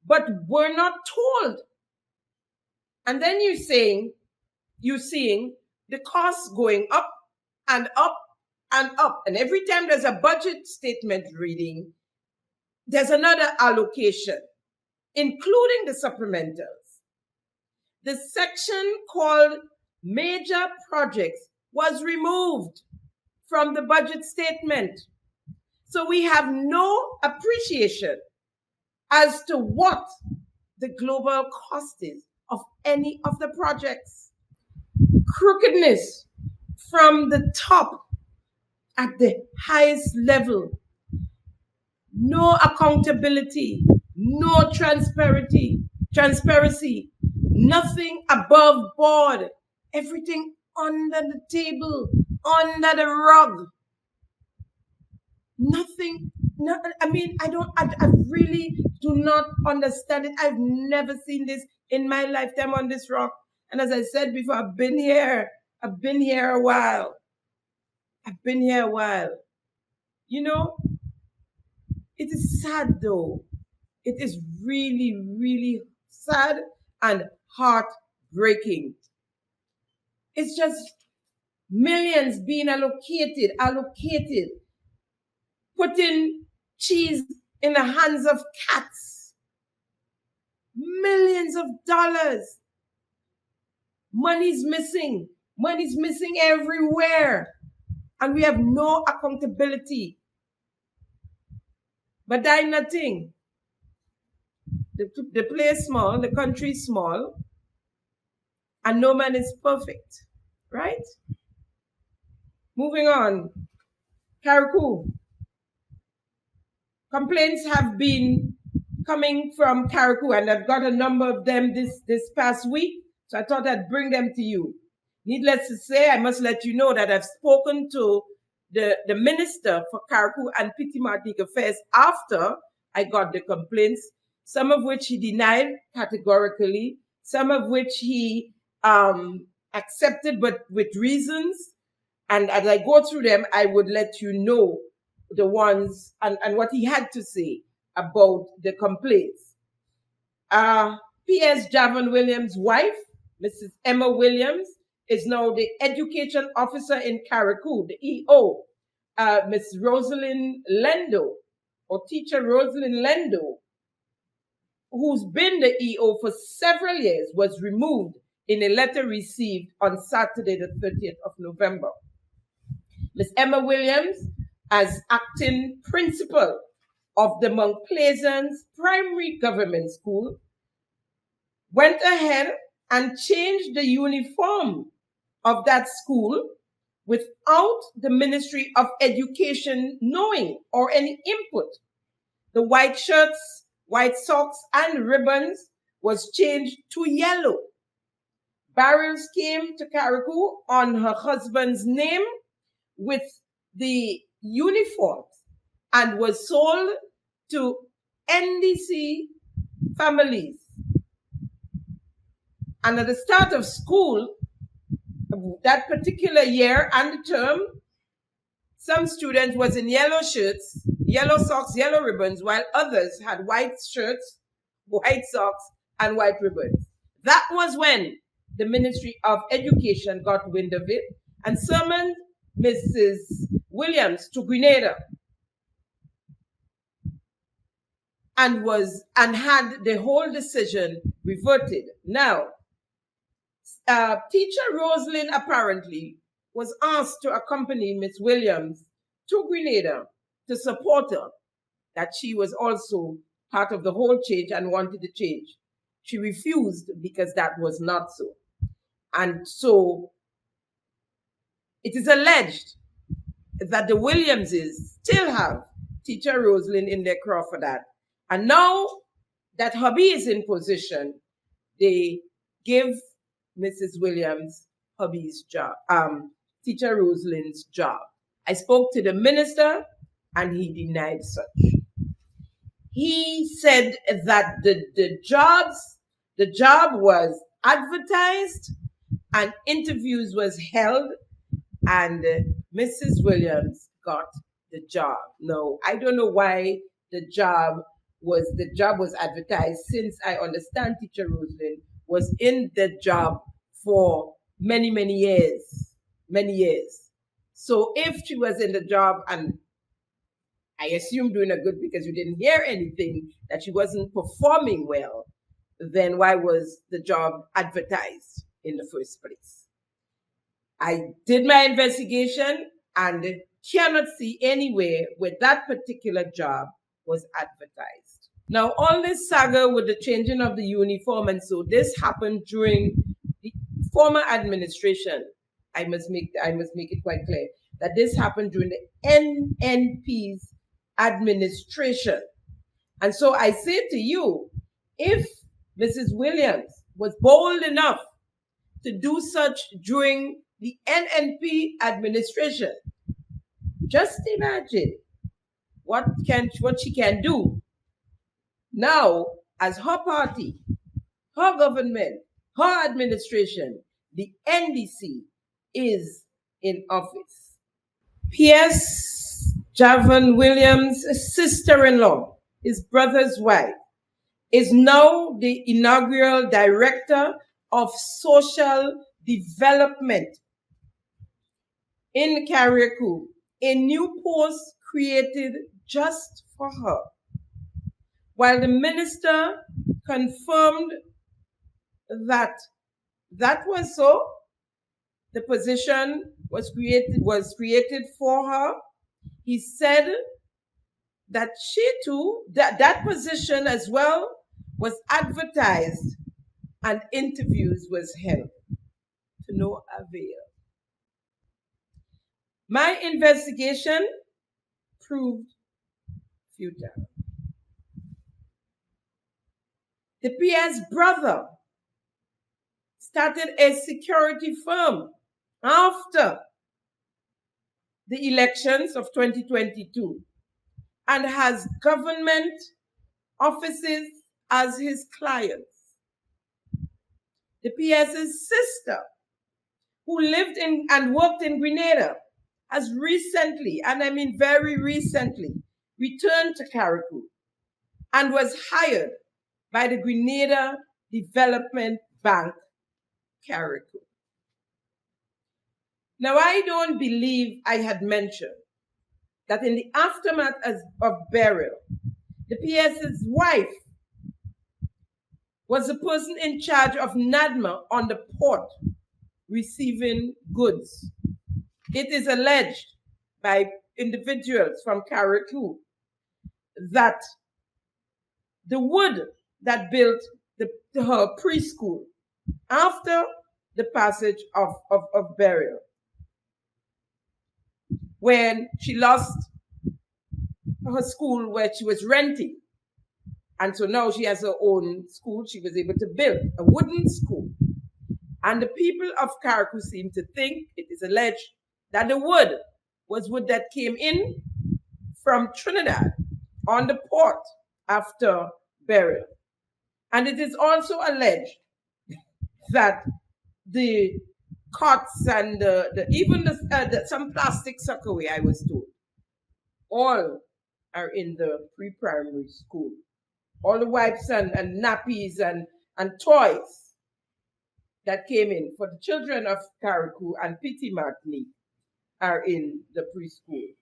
but we're not told. And then you're seeing the costs going up and up and up. And every time there's a budget statement reading, there's another allocation, including the supplementals. The section called Major Projects was removed from the budget statement. So we have no appreciation as to what the global cost is of any of the projects. Crookedness from the top at the highest level. No accountability, no transparency, nothing above board, everything under the table, under the rug. Nothing, no, I mean, I really do not understand it. I've never seen this in my lifetime on this rock. And as I said before, I've been here a while. You know, it is sad though. It is really, really sad and heartbreaking. It's just millions being allocated, putting cheese in the hands of cats. Millions of dollars. Money's missing everywhere. And we have no accountability. But that ain't nothing. The place small, the country is small, and no man is perfect, right? Moving on. Carriacou. Complaints have been coming from Carriacou, and I've got a number of them this past week, so I thought I'd bring them to you. Needless to say, I must let you know that I've spoken to the Minister for Carriacou and Petite Martinique Affairs after I got the complaints, some of which he denied categorically, some of which he accepted, but with reasons. And as I go through them, I would let you know the ones and what he had to say about the complaints. P.S. Javon Williams' wife, Mrs. Emma Williams, is now the education officer in Carriacou, the EO. Ms. Rosalind Lendo, or teacher Rosalind Lendo, who's been the EO for several years, was removed in a letter received on Saturday, the 30th of November. Ms. Emma Williams, as acting principal of the Mount Pleasance Primary Government School, went ahead and changed the uniform of that school without the Ministry of Education knowing or any input. The white shirts, white socks, and ribbons was changed to yellow. Barrels came to Carriacou on her husband's name with the uniforms and was sold to NDC families. And at the start of school, that particular year and term, some students was in yellow shirts, yellow socks, yellow ribbons, while others had white shirts, white socks, and white ribbons. That was when the Ministry of Education got wind of it and summoned Mrs. Williams to Grenada and had the whole decision reverted. Now, teacher Rosalind apparently was asked to accompany Miss Williams to Grenada to support her, that she was also part of the whole change and wanted to change. She refused because that was not so. And so it is alleged that the Williamses still have teacher Rosalind in their craw for that. And now that hubby is in position, they give Mrs. Williams hubby's job, teacher Rosalind's job. I spoke to the minister and he denied such. He said that the job was advertised and interviews was held and Mrs. Williams got the job. No, I don't know why the job was advertised, since I understand teacher Rosalind was in the job for many years. So if she was in the job, and I assume doing a good, because you didn't hear anything that she wasn't performing well, then why was the job advertised in the first place? I did my investigation and cannot see anywhere where that particular job was advertised. Now, all this saga with the changing of the uniform, and so this happened during the former administration. I must make it quite clear that this happened during the NNP's administration. And so I say to you, if Mrs. Williams was bold enough to do such during the NNP administration, just imagine what she can do now as her party, her government, her administration, the NDC is in office. P.S. Javan Williams' sister-in-law, his brother's wife, is now the inaugural director of social development in Carriacou, a new post created just for her. While the minister confirmed that was so, the position was created for her, he said that she too, that position as well was advertised and interviews was held to no avail. My investigation proved futile. The PS brother started a security firm after the elections of 2022 and has government offices as his clients. The PS's sister, who lived in and worked in Grenada, has recently, and I mean very recently, returned to Carriacou and was hired by the Grenada Development Bank, Carriacou. Now, I don't believe I had mentioned that in the aftermath of burial, the PS's wife was the person in charge of NADMA on the port receiving goods. It is alleged by individuals from Carriacou that the wood that built her preschool after the passage of burial, when she lost her school where she was renting, and so now she has her own school, she was able to build a wooden school. And the people of Carriacou seem to think, it is alleged, that the wood was wood that came in from Trinidad on the port after burial. And it is also alleged that the cots and even some plastic suckaway, I was told. All are in the pre-primary school. All the wipes and nappies and toys that came in for the children of Carriacou and Petit Martinique are in the preschool.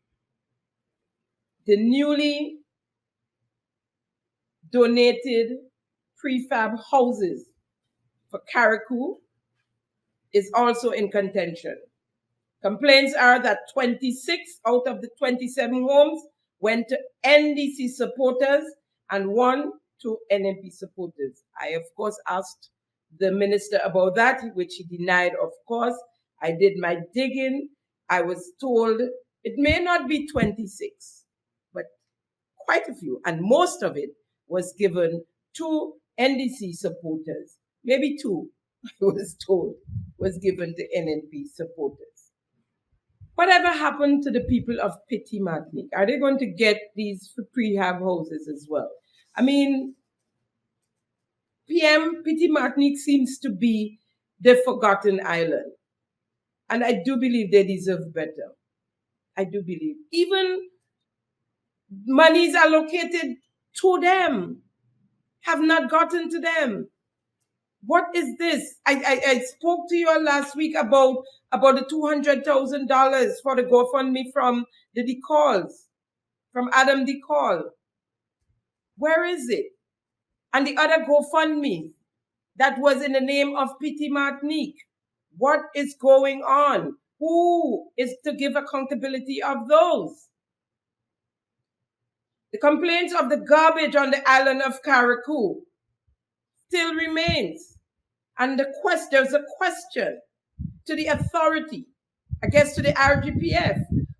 The newly donated prefab houses for Carriacou is also in contention. Complaints are that 26 out of the 27 homes went to NDC supporters and 1 to NMP supporters. I, of course, asked the minister about that, which he denied, of course. I did my digging. I was told it may not be 26, but quite a few, and most of it was given to NDC supporters. Maybe 2, I was told, was given to NNP supporters. Whatever happened to the people of Petit Martinique? Are they going to get these prehab houses as well? I mean, PM Petit Martinique seems to be the forgotten island. And I do believe they deserve better. I do believe. Even monies allocated to them have not gotten to them. What is this? I spoke to you all last week about the $200,000 for the GoFundMe from the DeCalls, from Adam DeCall. Where is it? And the other GoFundMe that was in the name of Petit Martinique. What is going on? Who is to give accountability of those? The complaints of the garbage on the island of Carriacou still remains. And there's a question to the authority, I guess to the RGPF,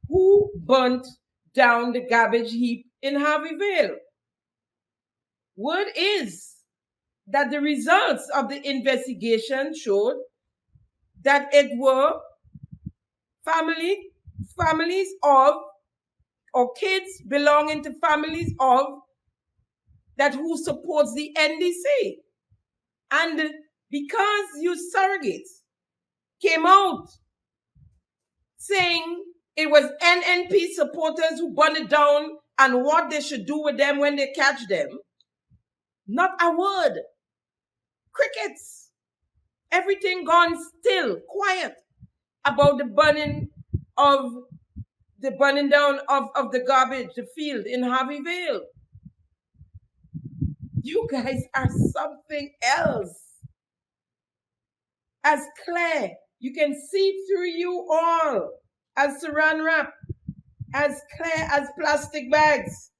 who burnt down the garbage heap in Harvey Vale? Word is that the results of the investigation showed that it were families of, or kids belonging to families of, that who supports the NDC. And because you surrogates came out saying it was NNP supporters who burned it down and what they should do with them when they catch them, not a word. Crickets. Everything gone still, quiet about the burning down of the garbage, the field in Harvey Vale. You guys are something else. As clear, you can see through you all, as saran wrap, as clear as plastic bags.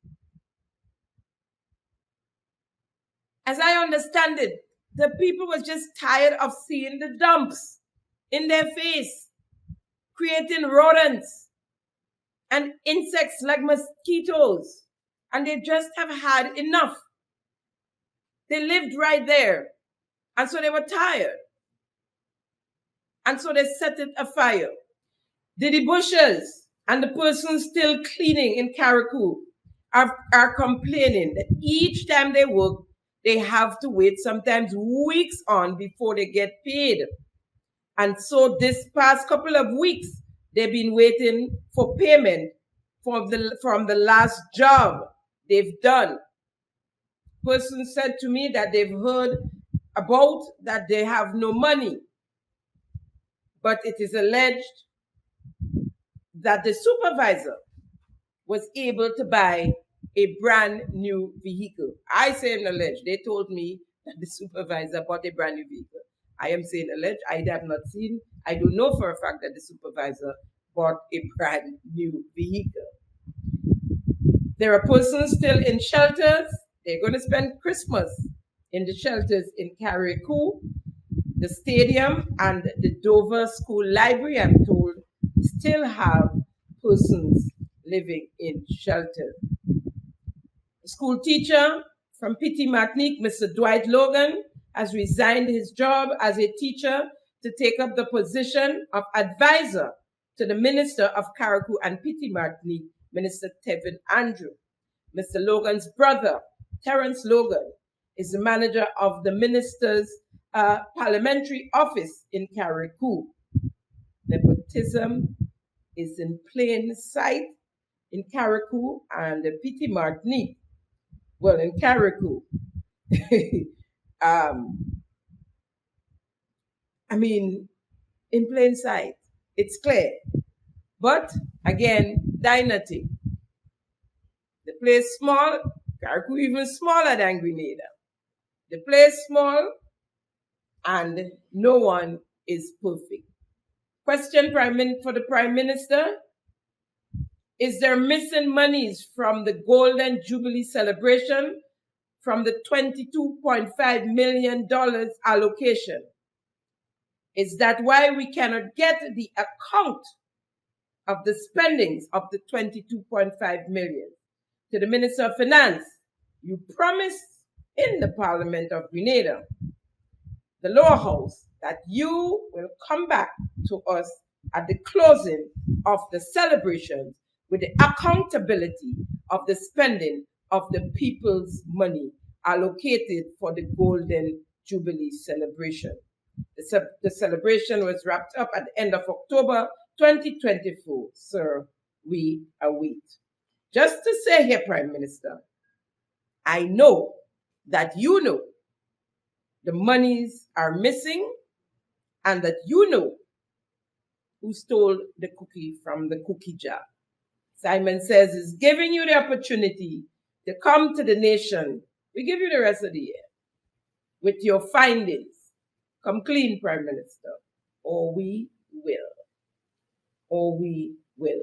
As I understand it, the people were just tired of seeing the dumps in their face, creating rodents and insects like mosquitoes, and they just have had enough. They lived right there, and so they were tired. And so they set it afire. The Bushes and the persons still cleaning in Carriacou are complaining that each time they work, they have to wait sometimes weeks on before they get paid. And so this past couple of weeks, they've been waiting for payment from the last job they've done. Person said to me that they've heard about that they have no money. But it is alleged that the supervisor was able to buy a brand new vehicle. I say alleged. They told me that the supervisor bought a brand new vehicle. I am saying alleged. I have not seen. I don't know for a fact that the supervisor bought a brand new vehicle. There are persons still in shelters. They're going to spend Christmas in the shelters in Carriacou. The stadium and the Dover School Library, I'm told, still have persons living in shelter. A school teacher from Petit Martinique, Mr. Dwight Logan, has resigned his job as a teacher to take up the position of advisor to the Minister of Carriacou and Petit Martinique, Minister Tevin Andrew. Mr. Logan's brother, Terence Logan, is the manager of the Minister's parliamentary office in Carriacou. nepotism is in plain sight in Carriacou and Petit Martinique. Well, in Carriacou. In plain sight, it's clear. But again, Dynasty. The place small, Carriacou even smaller than Grenada. The place small, and no one is perfect. Question for the Prime Minister: is there missing monies from the Golden Jubilee celebration from the $22.5 million allocation? Is that why we cannot get the account of the spendings of the $22.5 million? To the Minister of Finance, you promised in the Parliament of Grenada, the lower house, that you will come back to us at the closing of the celebrations with the accountability of the spending of the people's money allocated for the Golden Jubilee celebration. The celebration was wrapped up at the end of October 2024. Sir, we await. Just to say here, Prime Minister, I know that you know the monies are missing and that you know who stole the cookie from the cookie jar. Simon Says is giving you the opportunity to come to the nation. We give you the rest of the year with your findings. Come clean, Prime Minister, or we will. Or we will.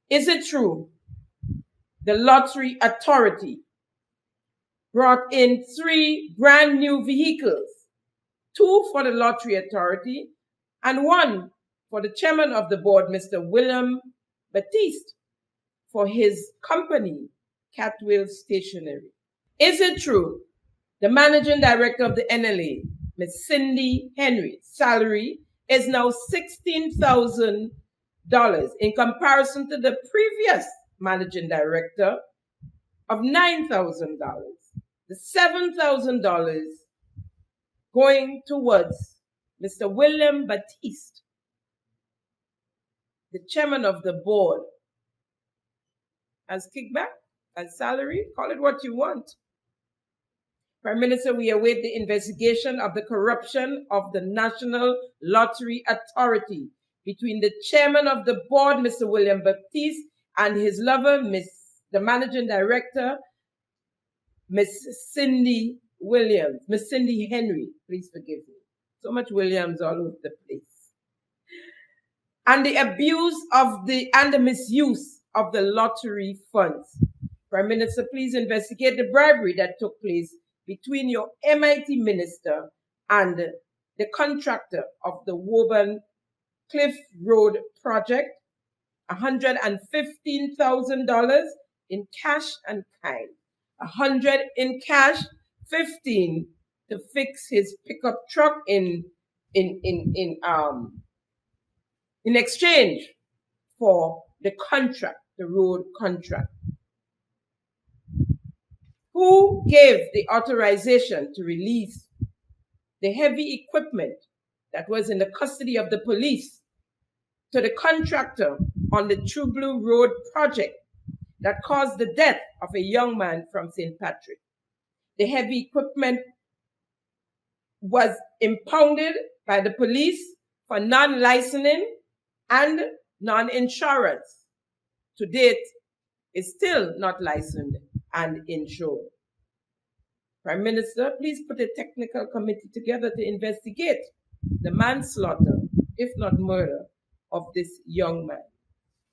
Is it true the Lottery Authority brought in 3 brand new vehicles, 2 for the Lottery Authority and 1 for the chairman of the board, Mr. William Baptiste, for his company, Catwheel Stationery? Is it true the managing director of the NLA, Ms. Cindy Henry, salary is now $16,000 in comparison to the previous managing director of $9,000. The $7,000 going towards Mr. William Baptiste, the chairman of the board, as kickback, as salary, call it what you want. Prime Minister, we await the investigation of the corruption of the National Lottery Authority between the chairman of the board, Mr. William Baptiste, and his lover, the managing director, Miss Cindy Williams, Miss Cindy Henry, please forgive me. So much Williams all over the place. And the abuse of and the misuse of the lottery funds. Prime Minister, please investigate the bribery that took place between your MIT minister and the contractor of the Woburn Cliff Road project, $115,000 in cash and kind, $100 in cash, $15 to fix his pickup truck in exchange for the contract, the road contract. Who gave the authorization to release the heavy equipment that was in the custody of the police to the contractor on the True Blue Road project that caused the death of a young man from St. Patrick? The heavy equipment was impounded by the police for non-licensing and non-insurance. To date, is still not licensed and insured. Prime Minister, please put a technical committee together to investigate the manslaughter, if not murder, of this young man.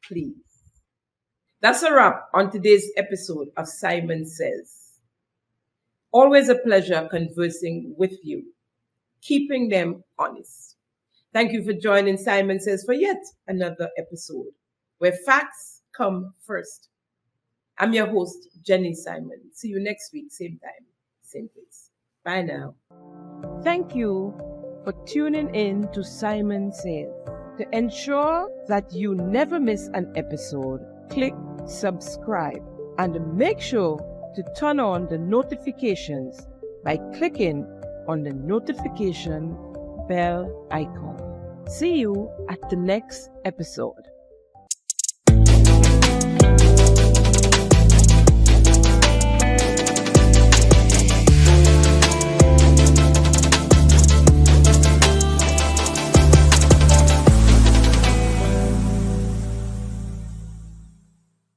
Please. That's a wrap on today's episode of Simon Says. Always a pleasure conversing with you, keeping them honest. Thank you for joining Simon Says for yet another episode where facts come first. I'm your host, Jenny Simon. See you next week, same time, same place. Bye now. Thank you for tuning in to Simon Says. To ensure that you never miss an episode, click subscribe and make sure to turn on the notifications by clicking on the notification bell icon. See you at the next episode.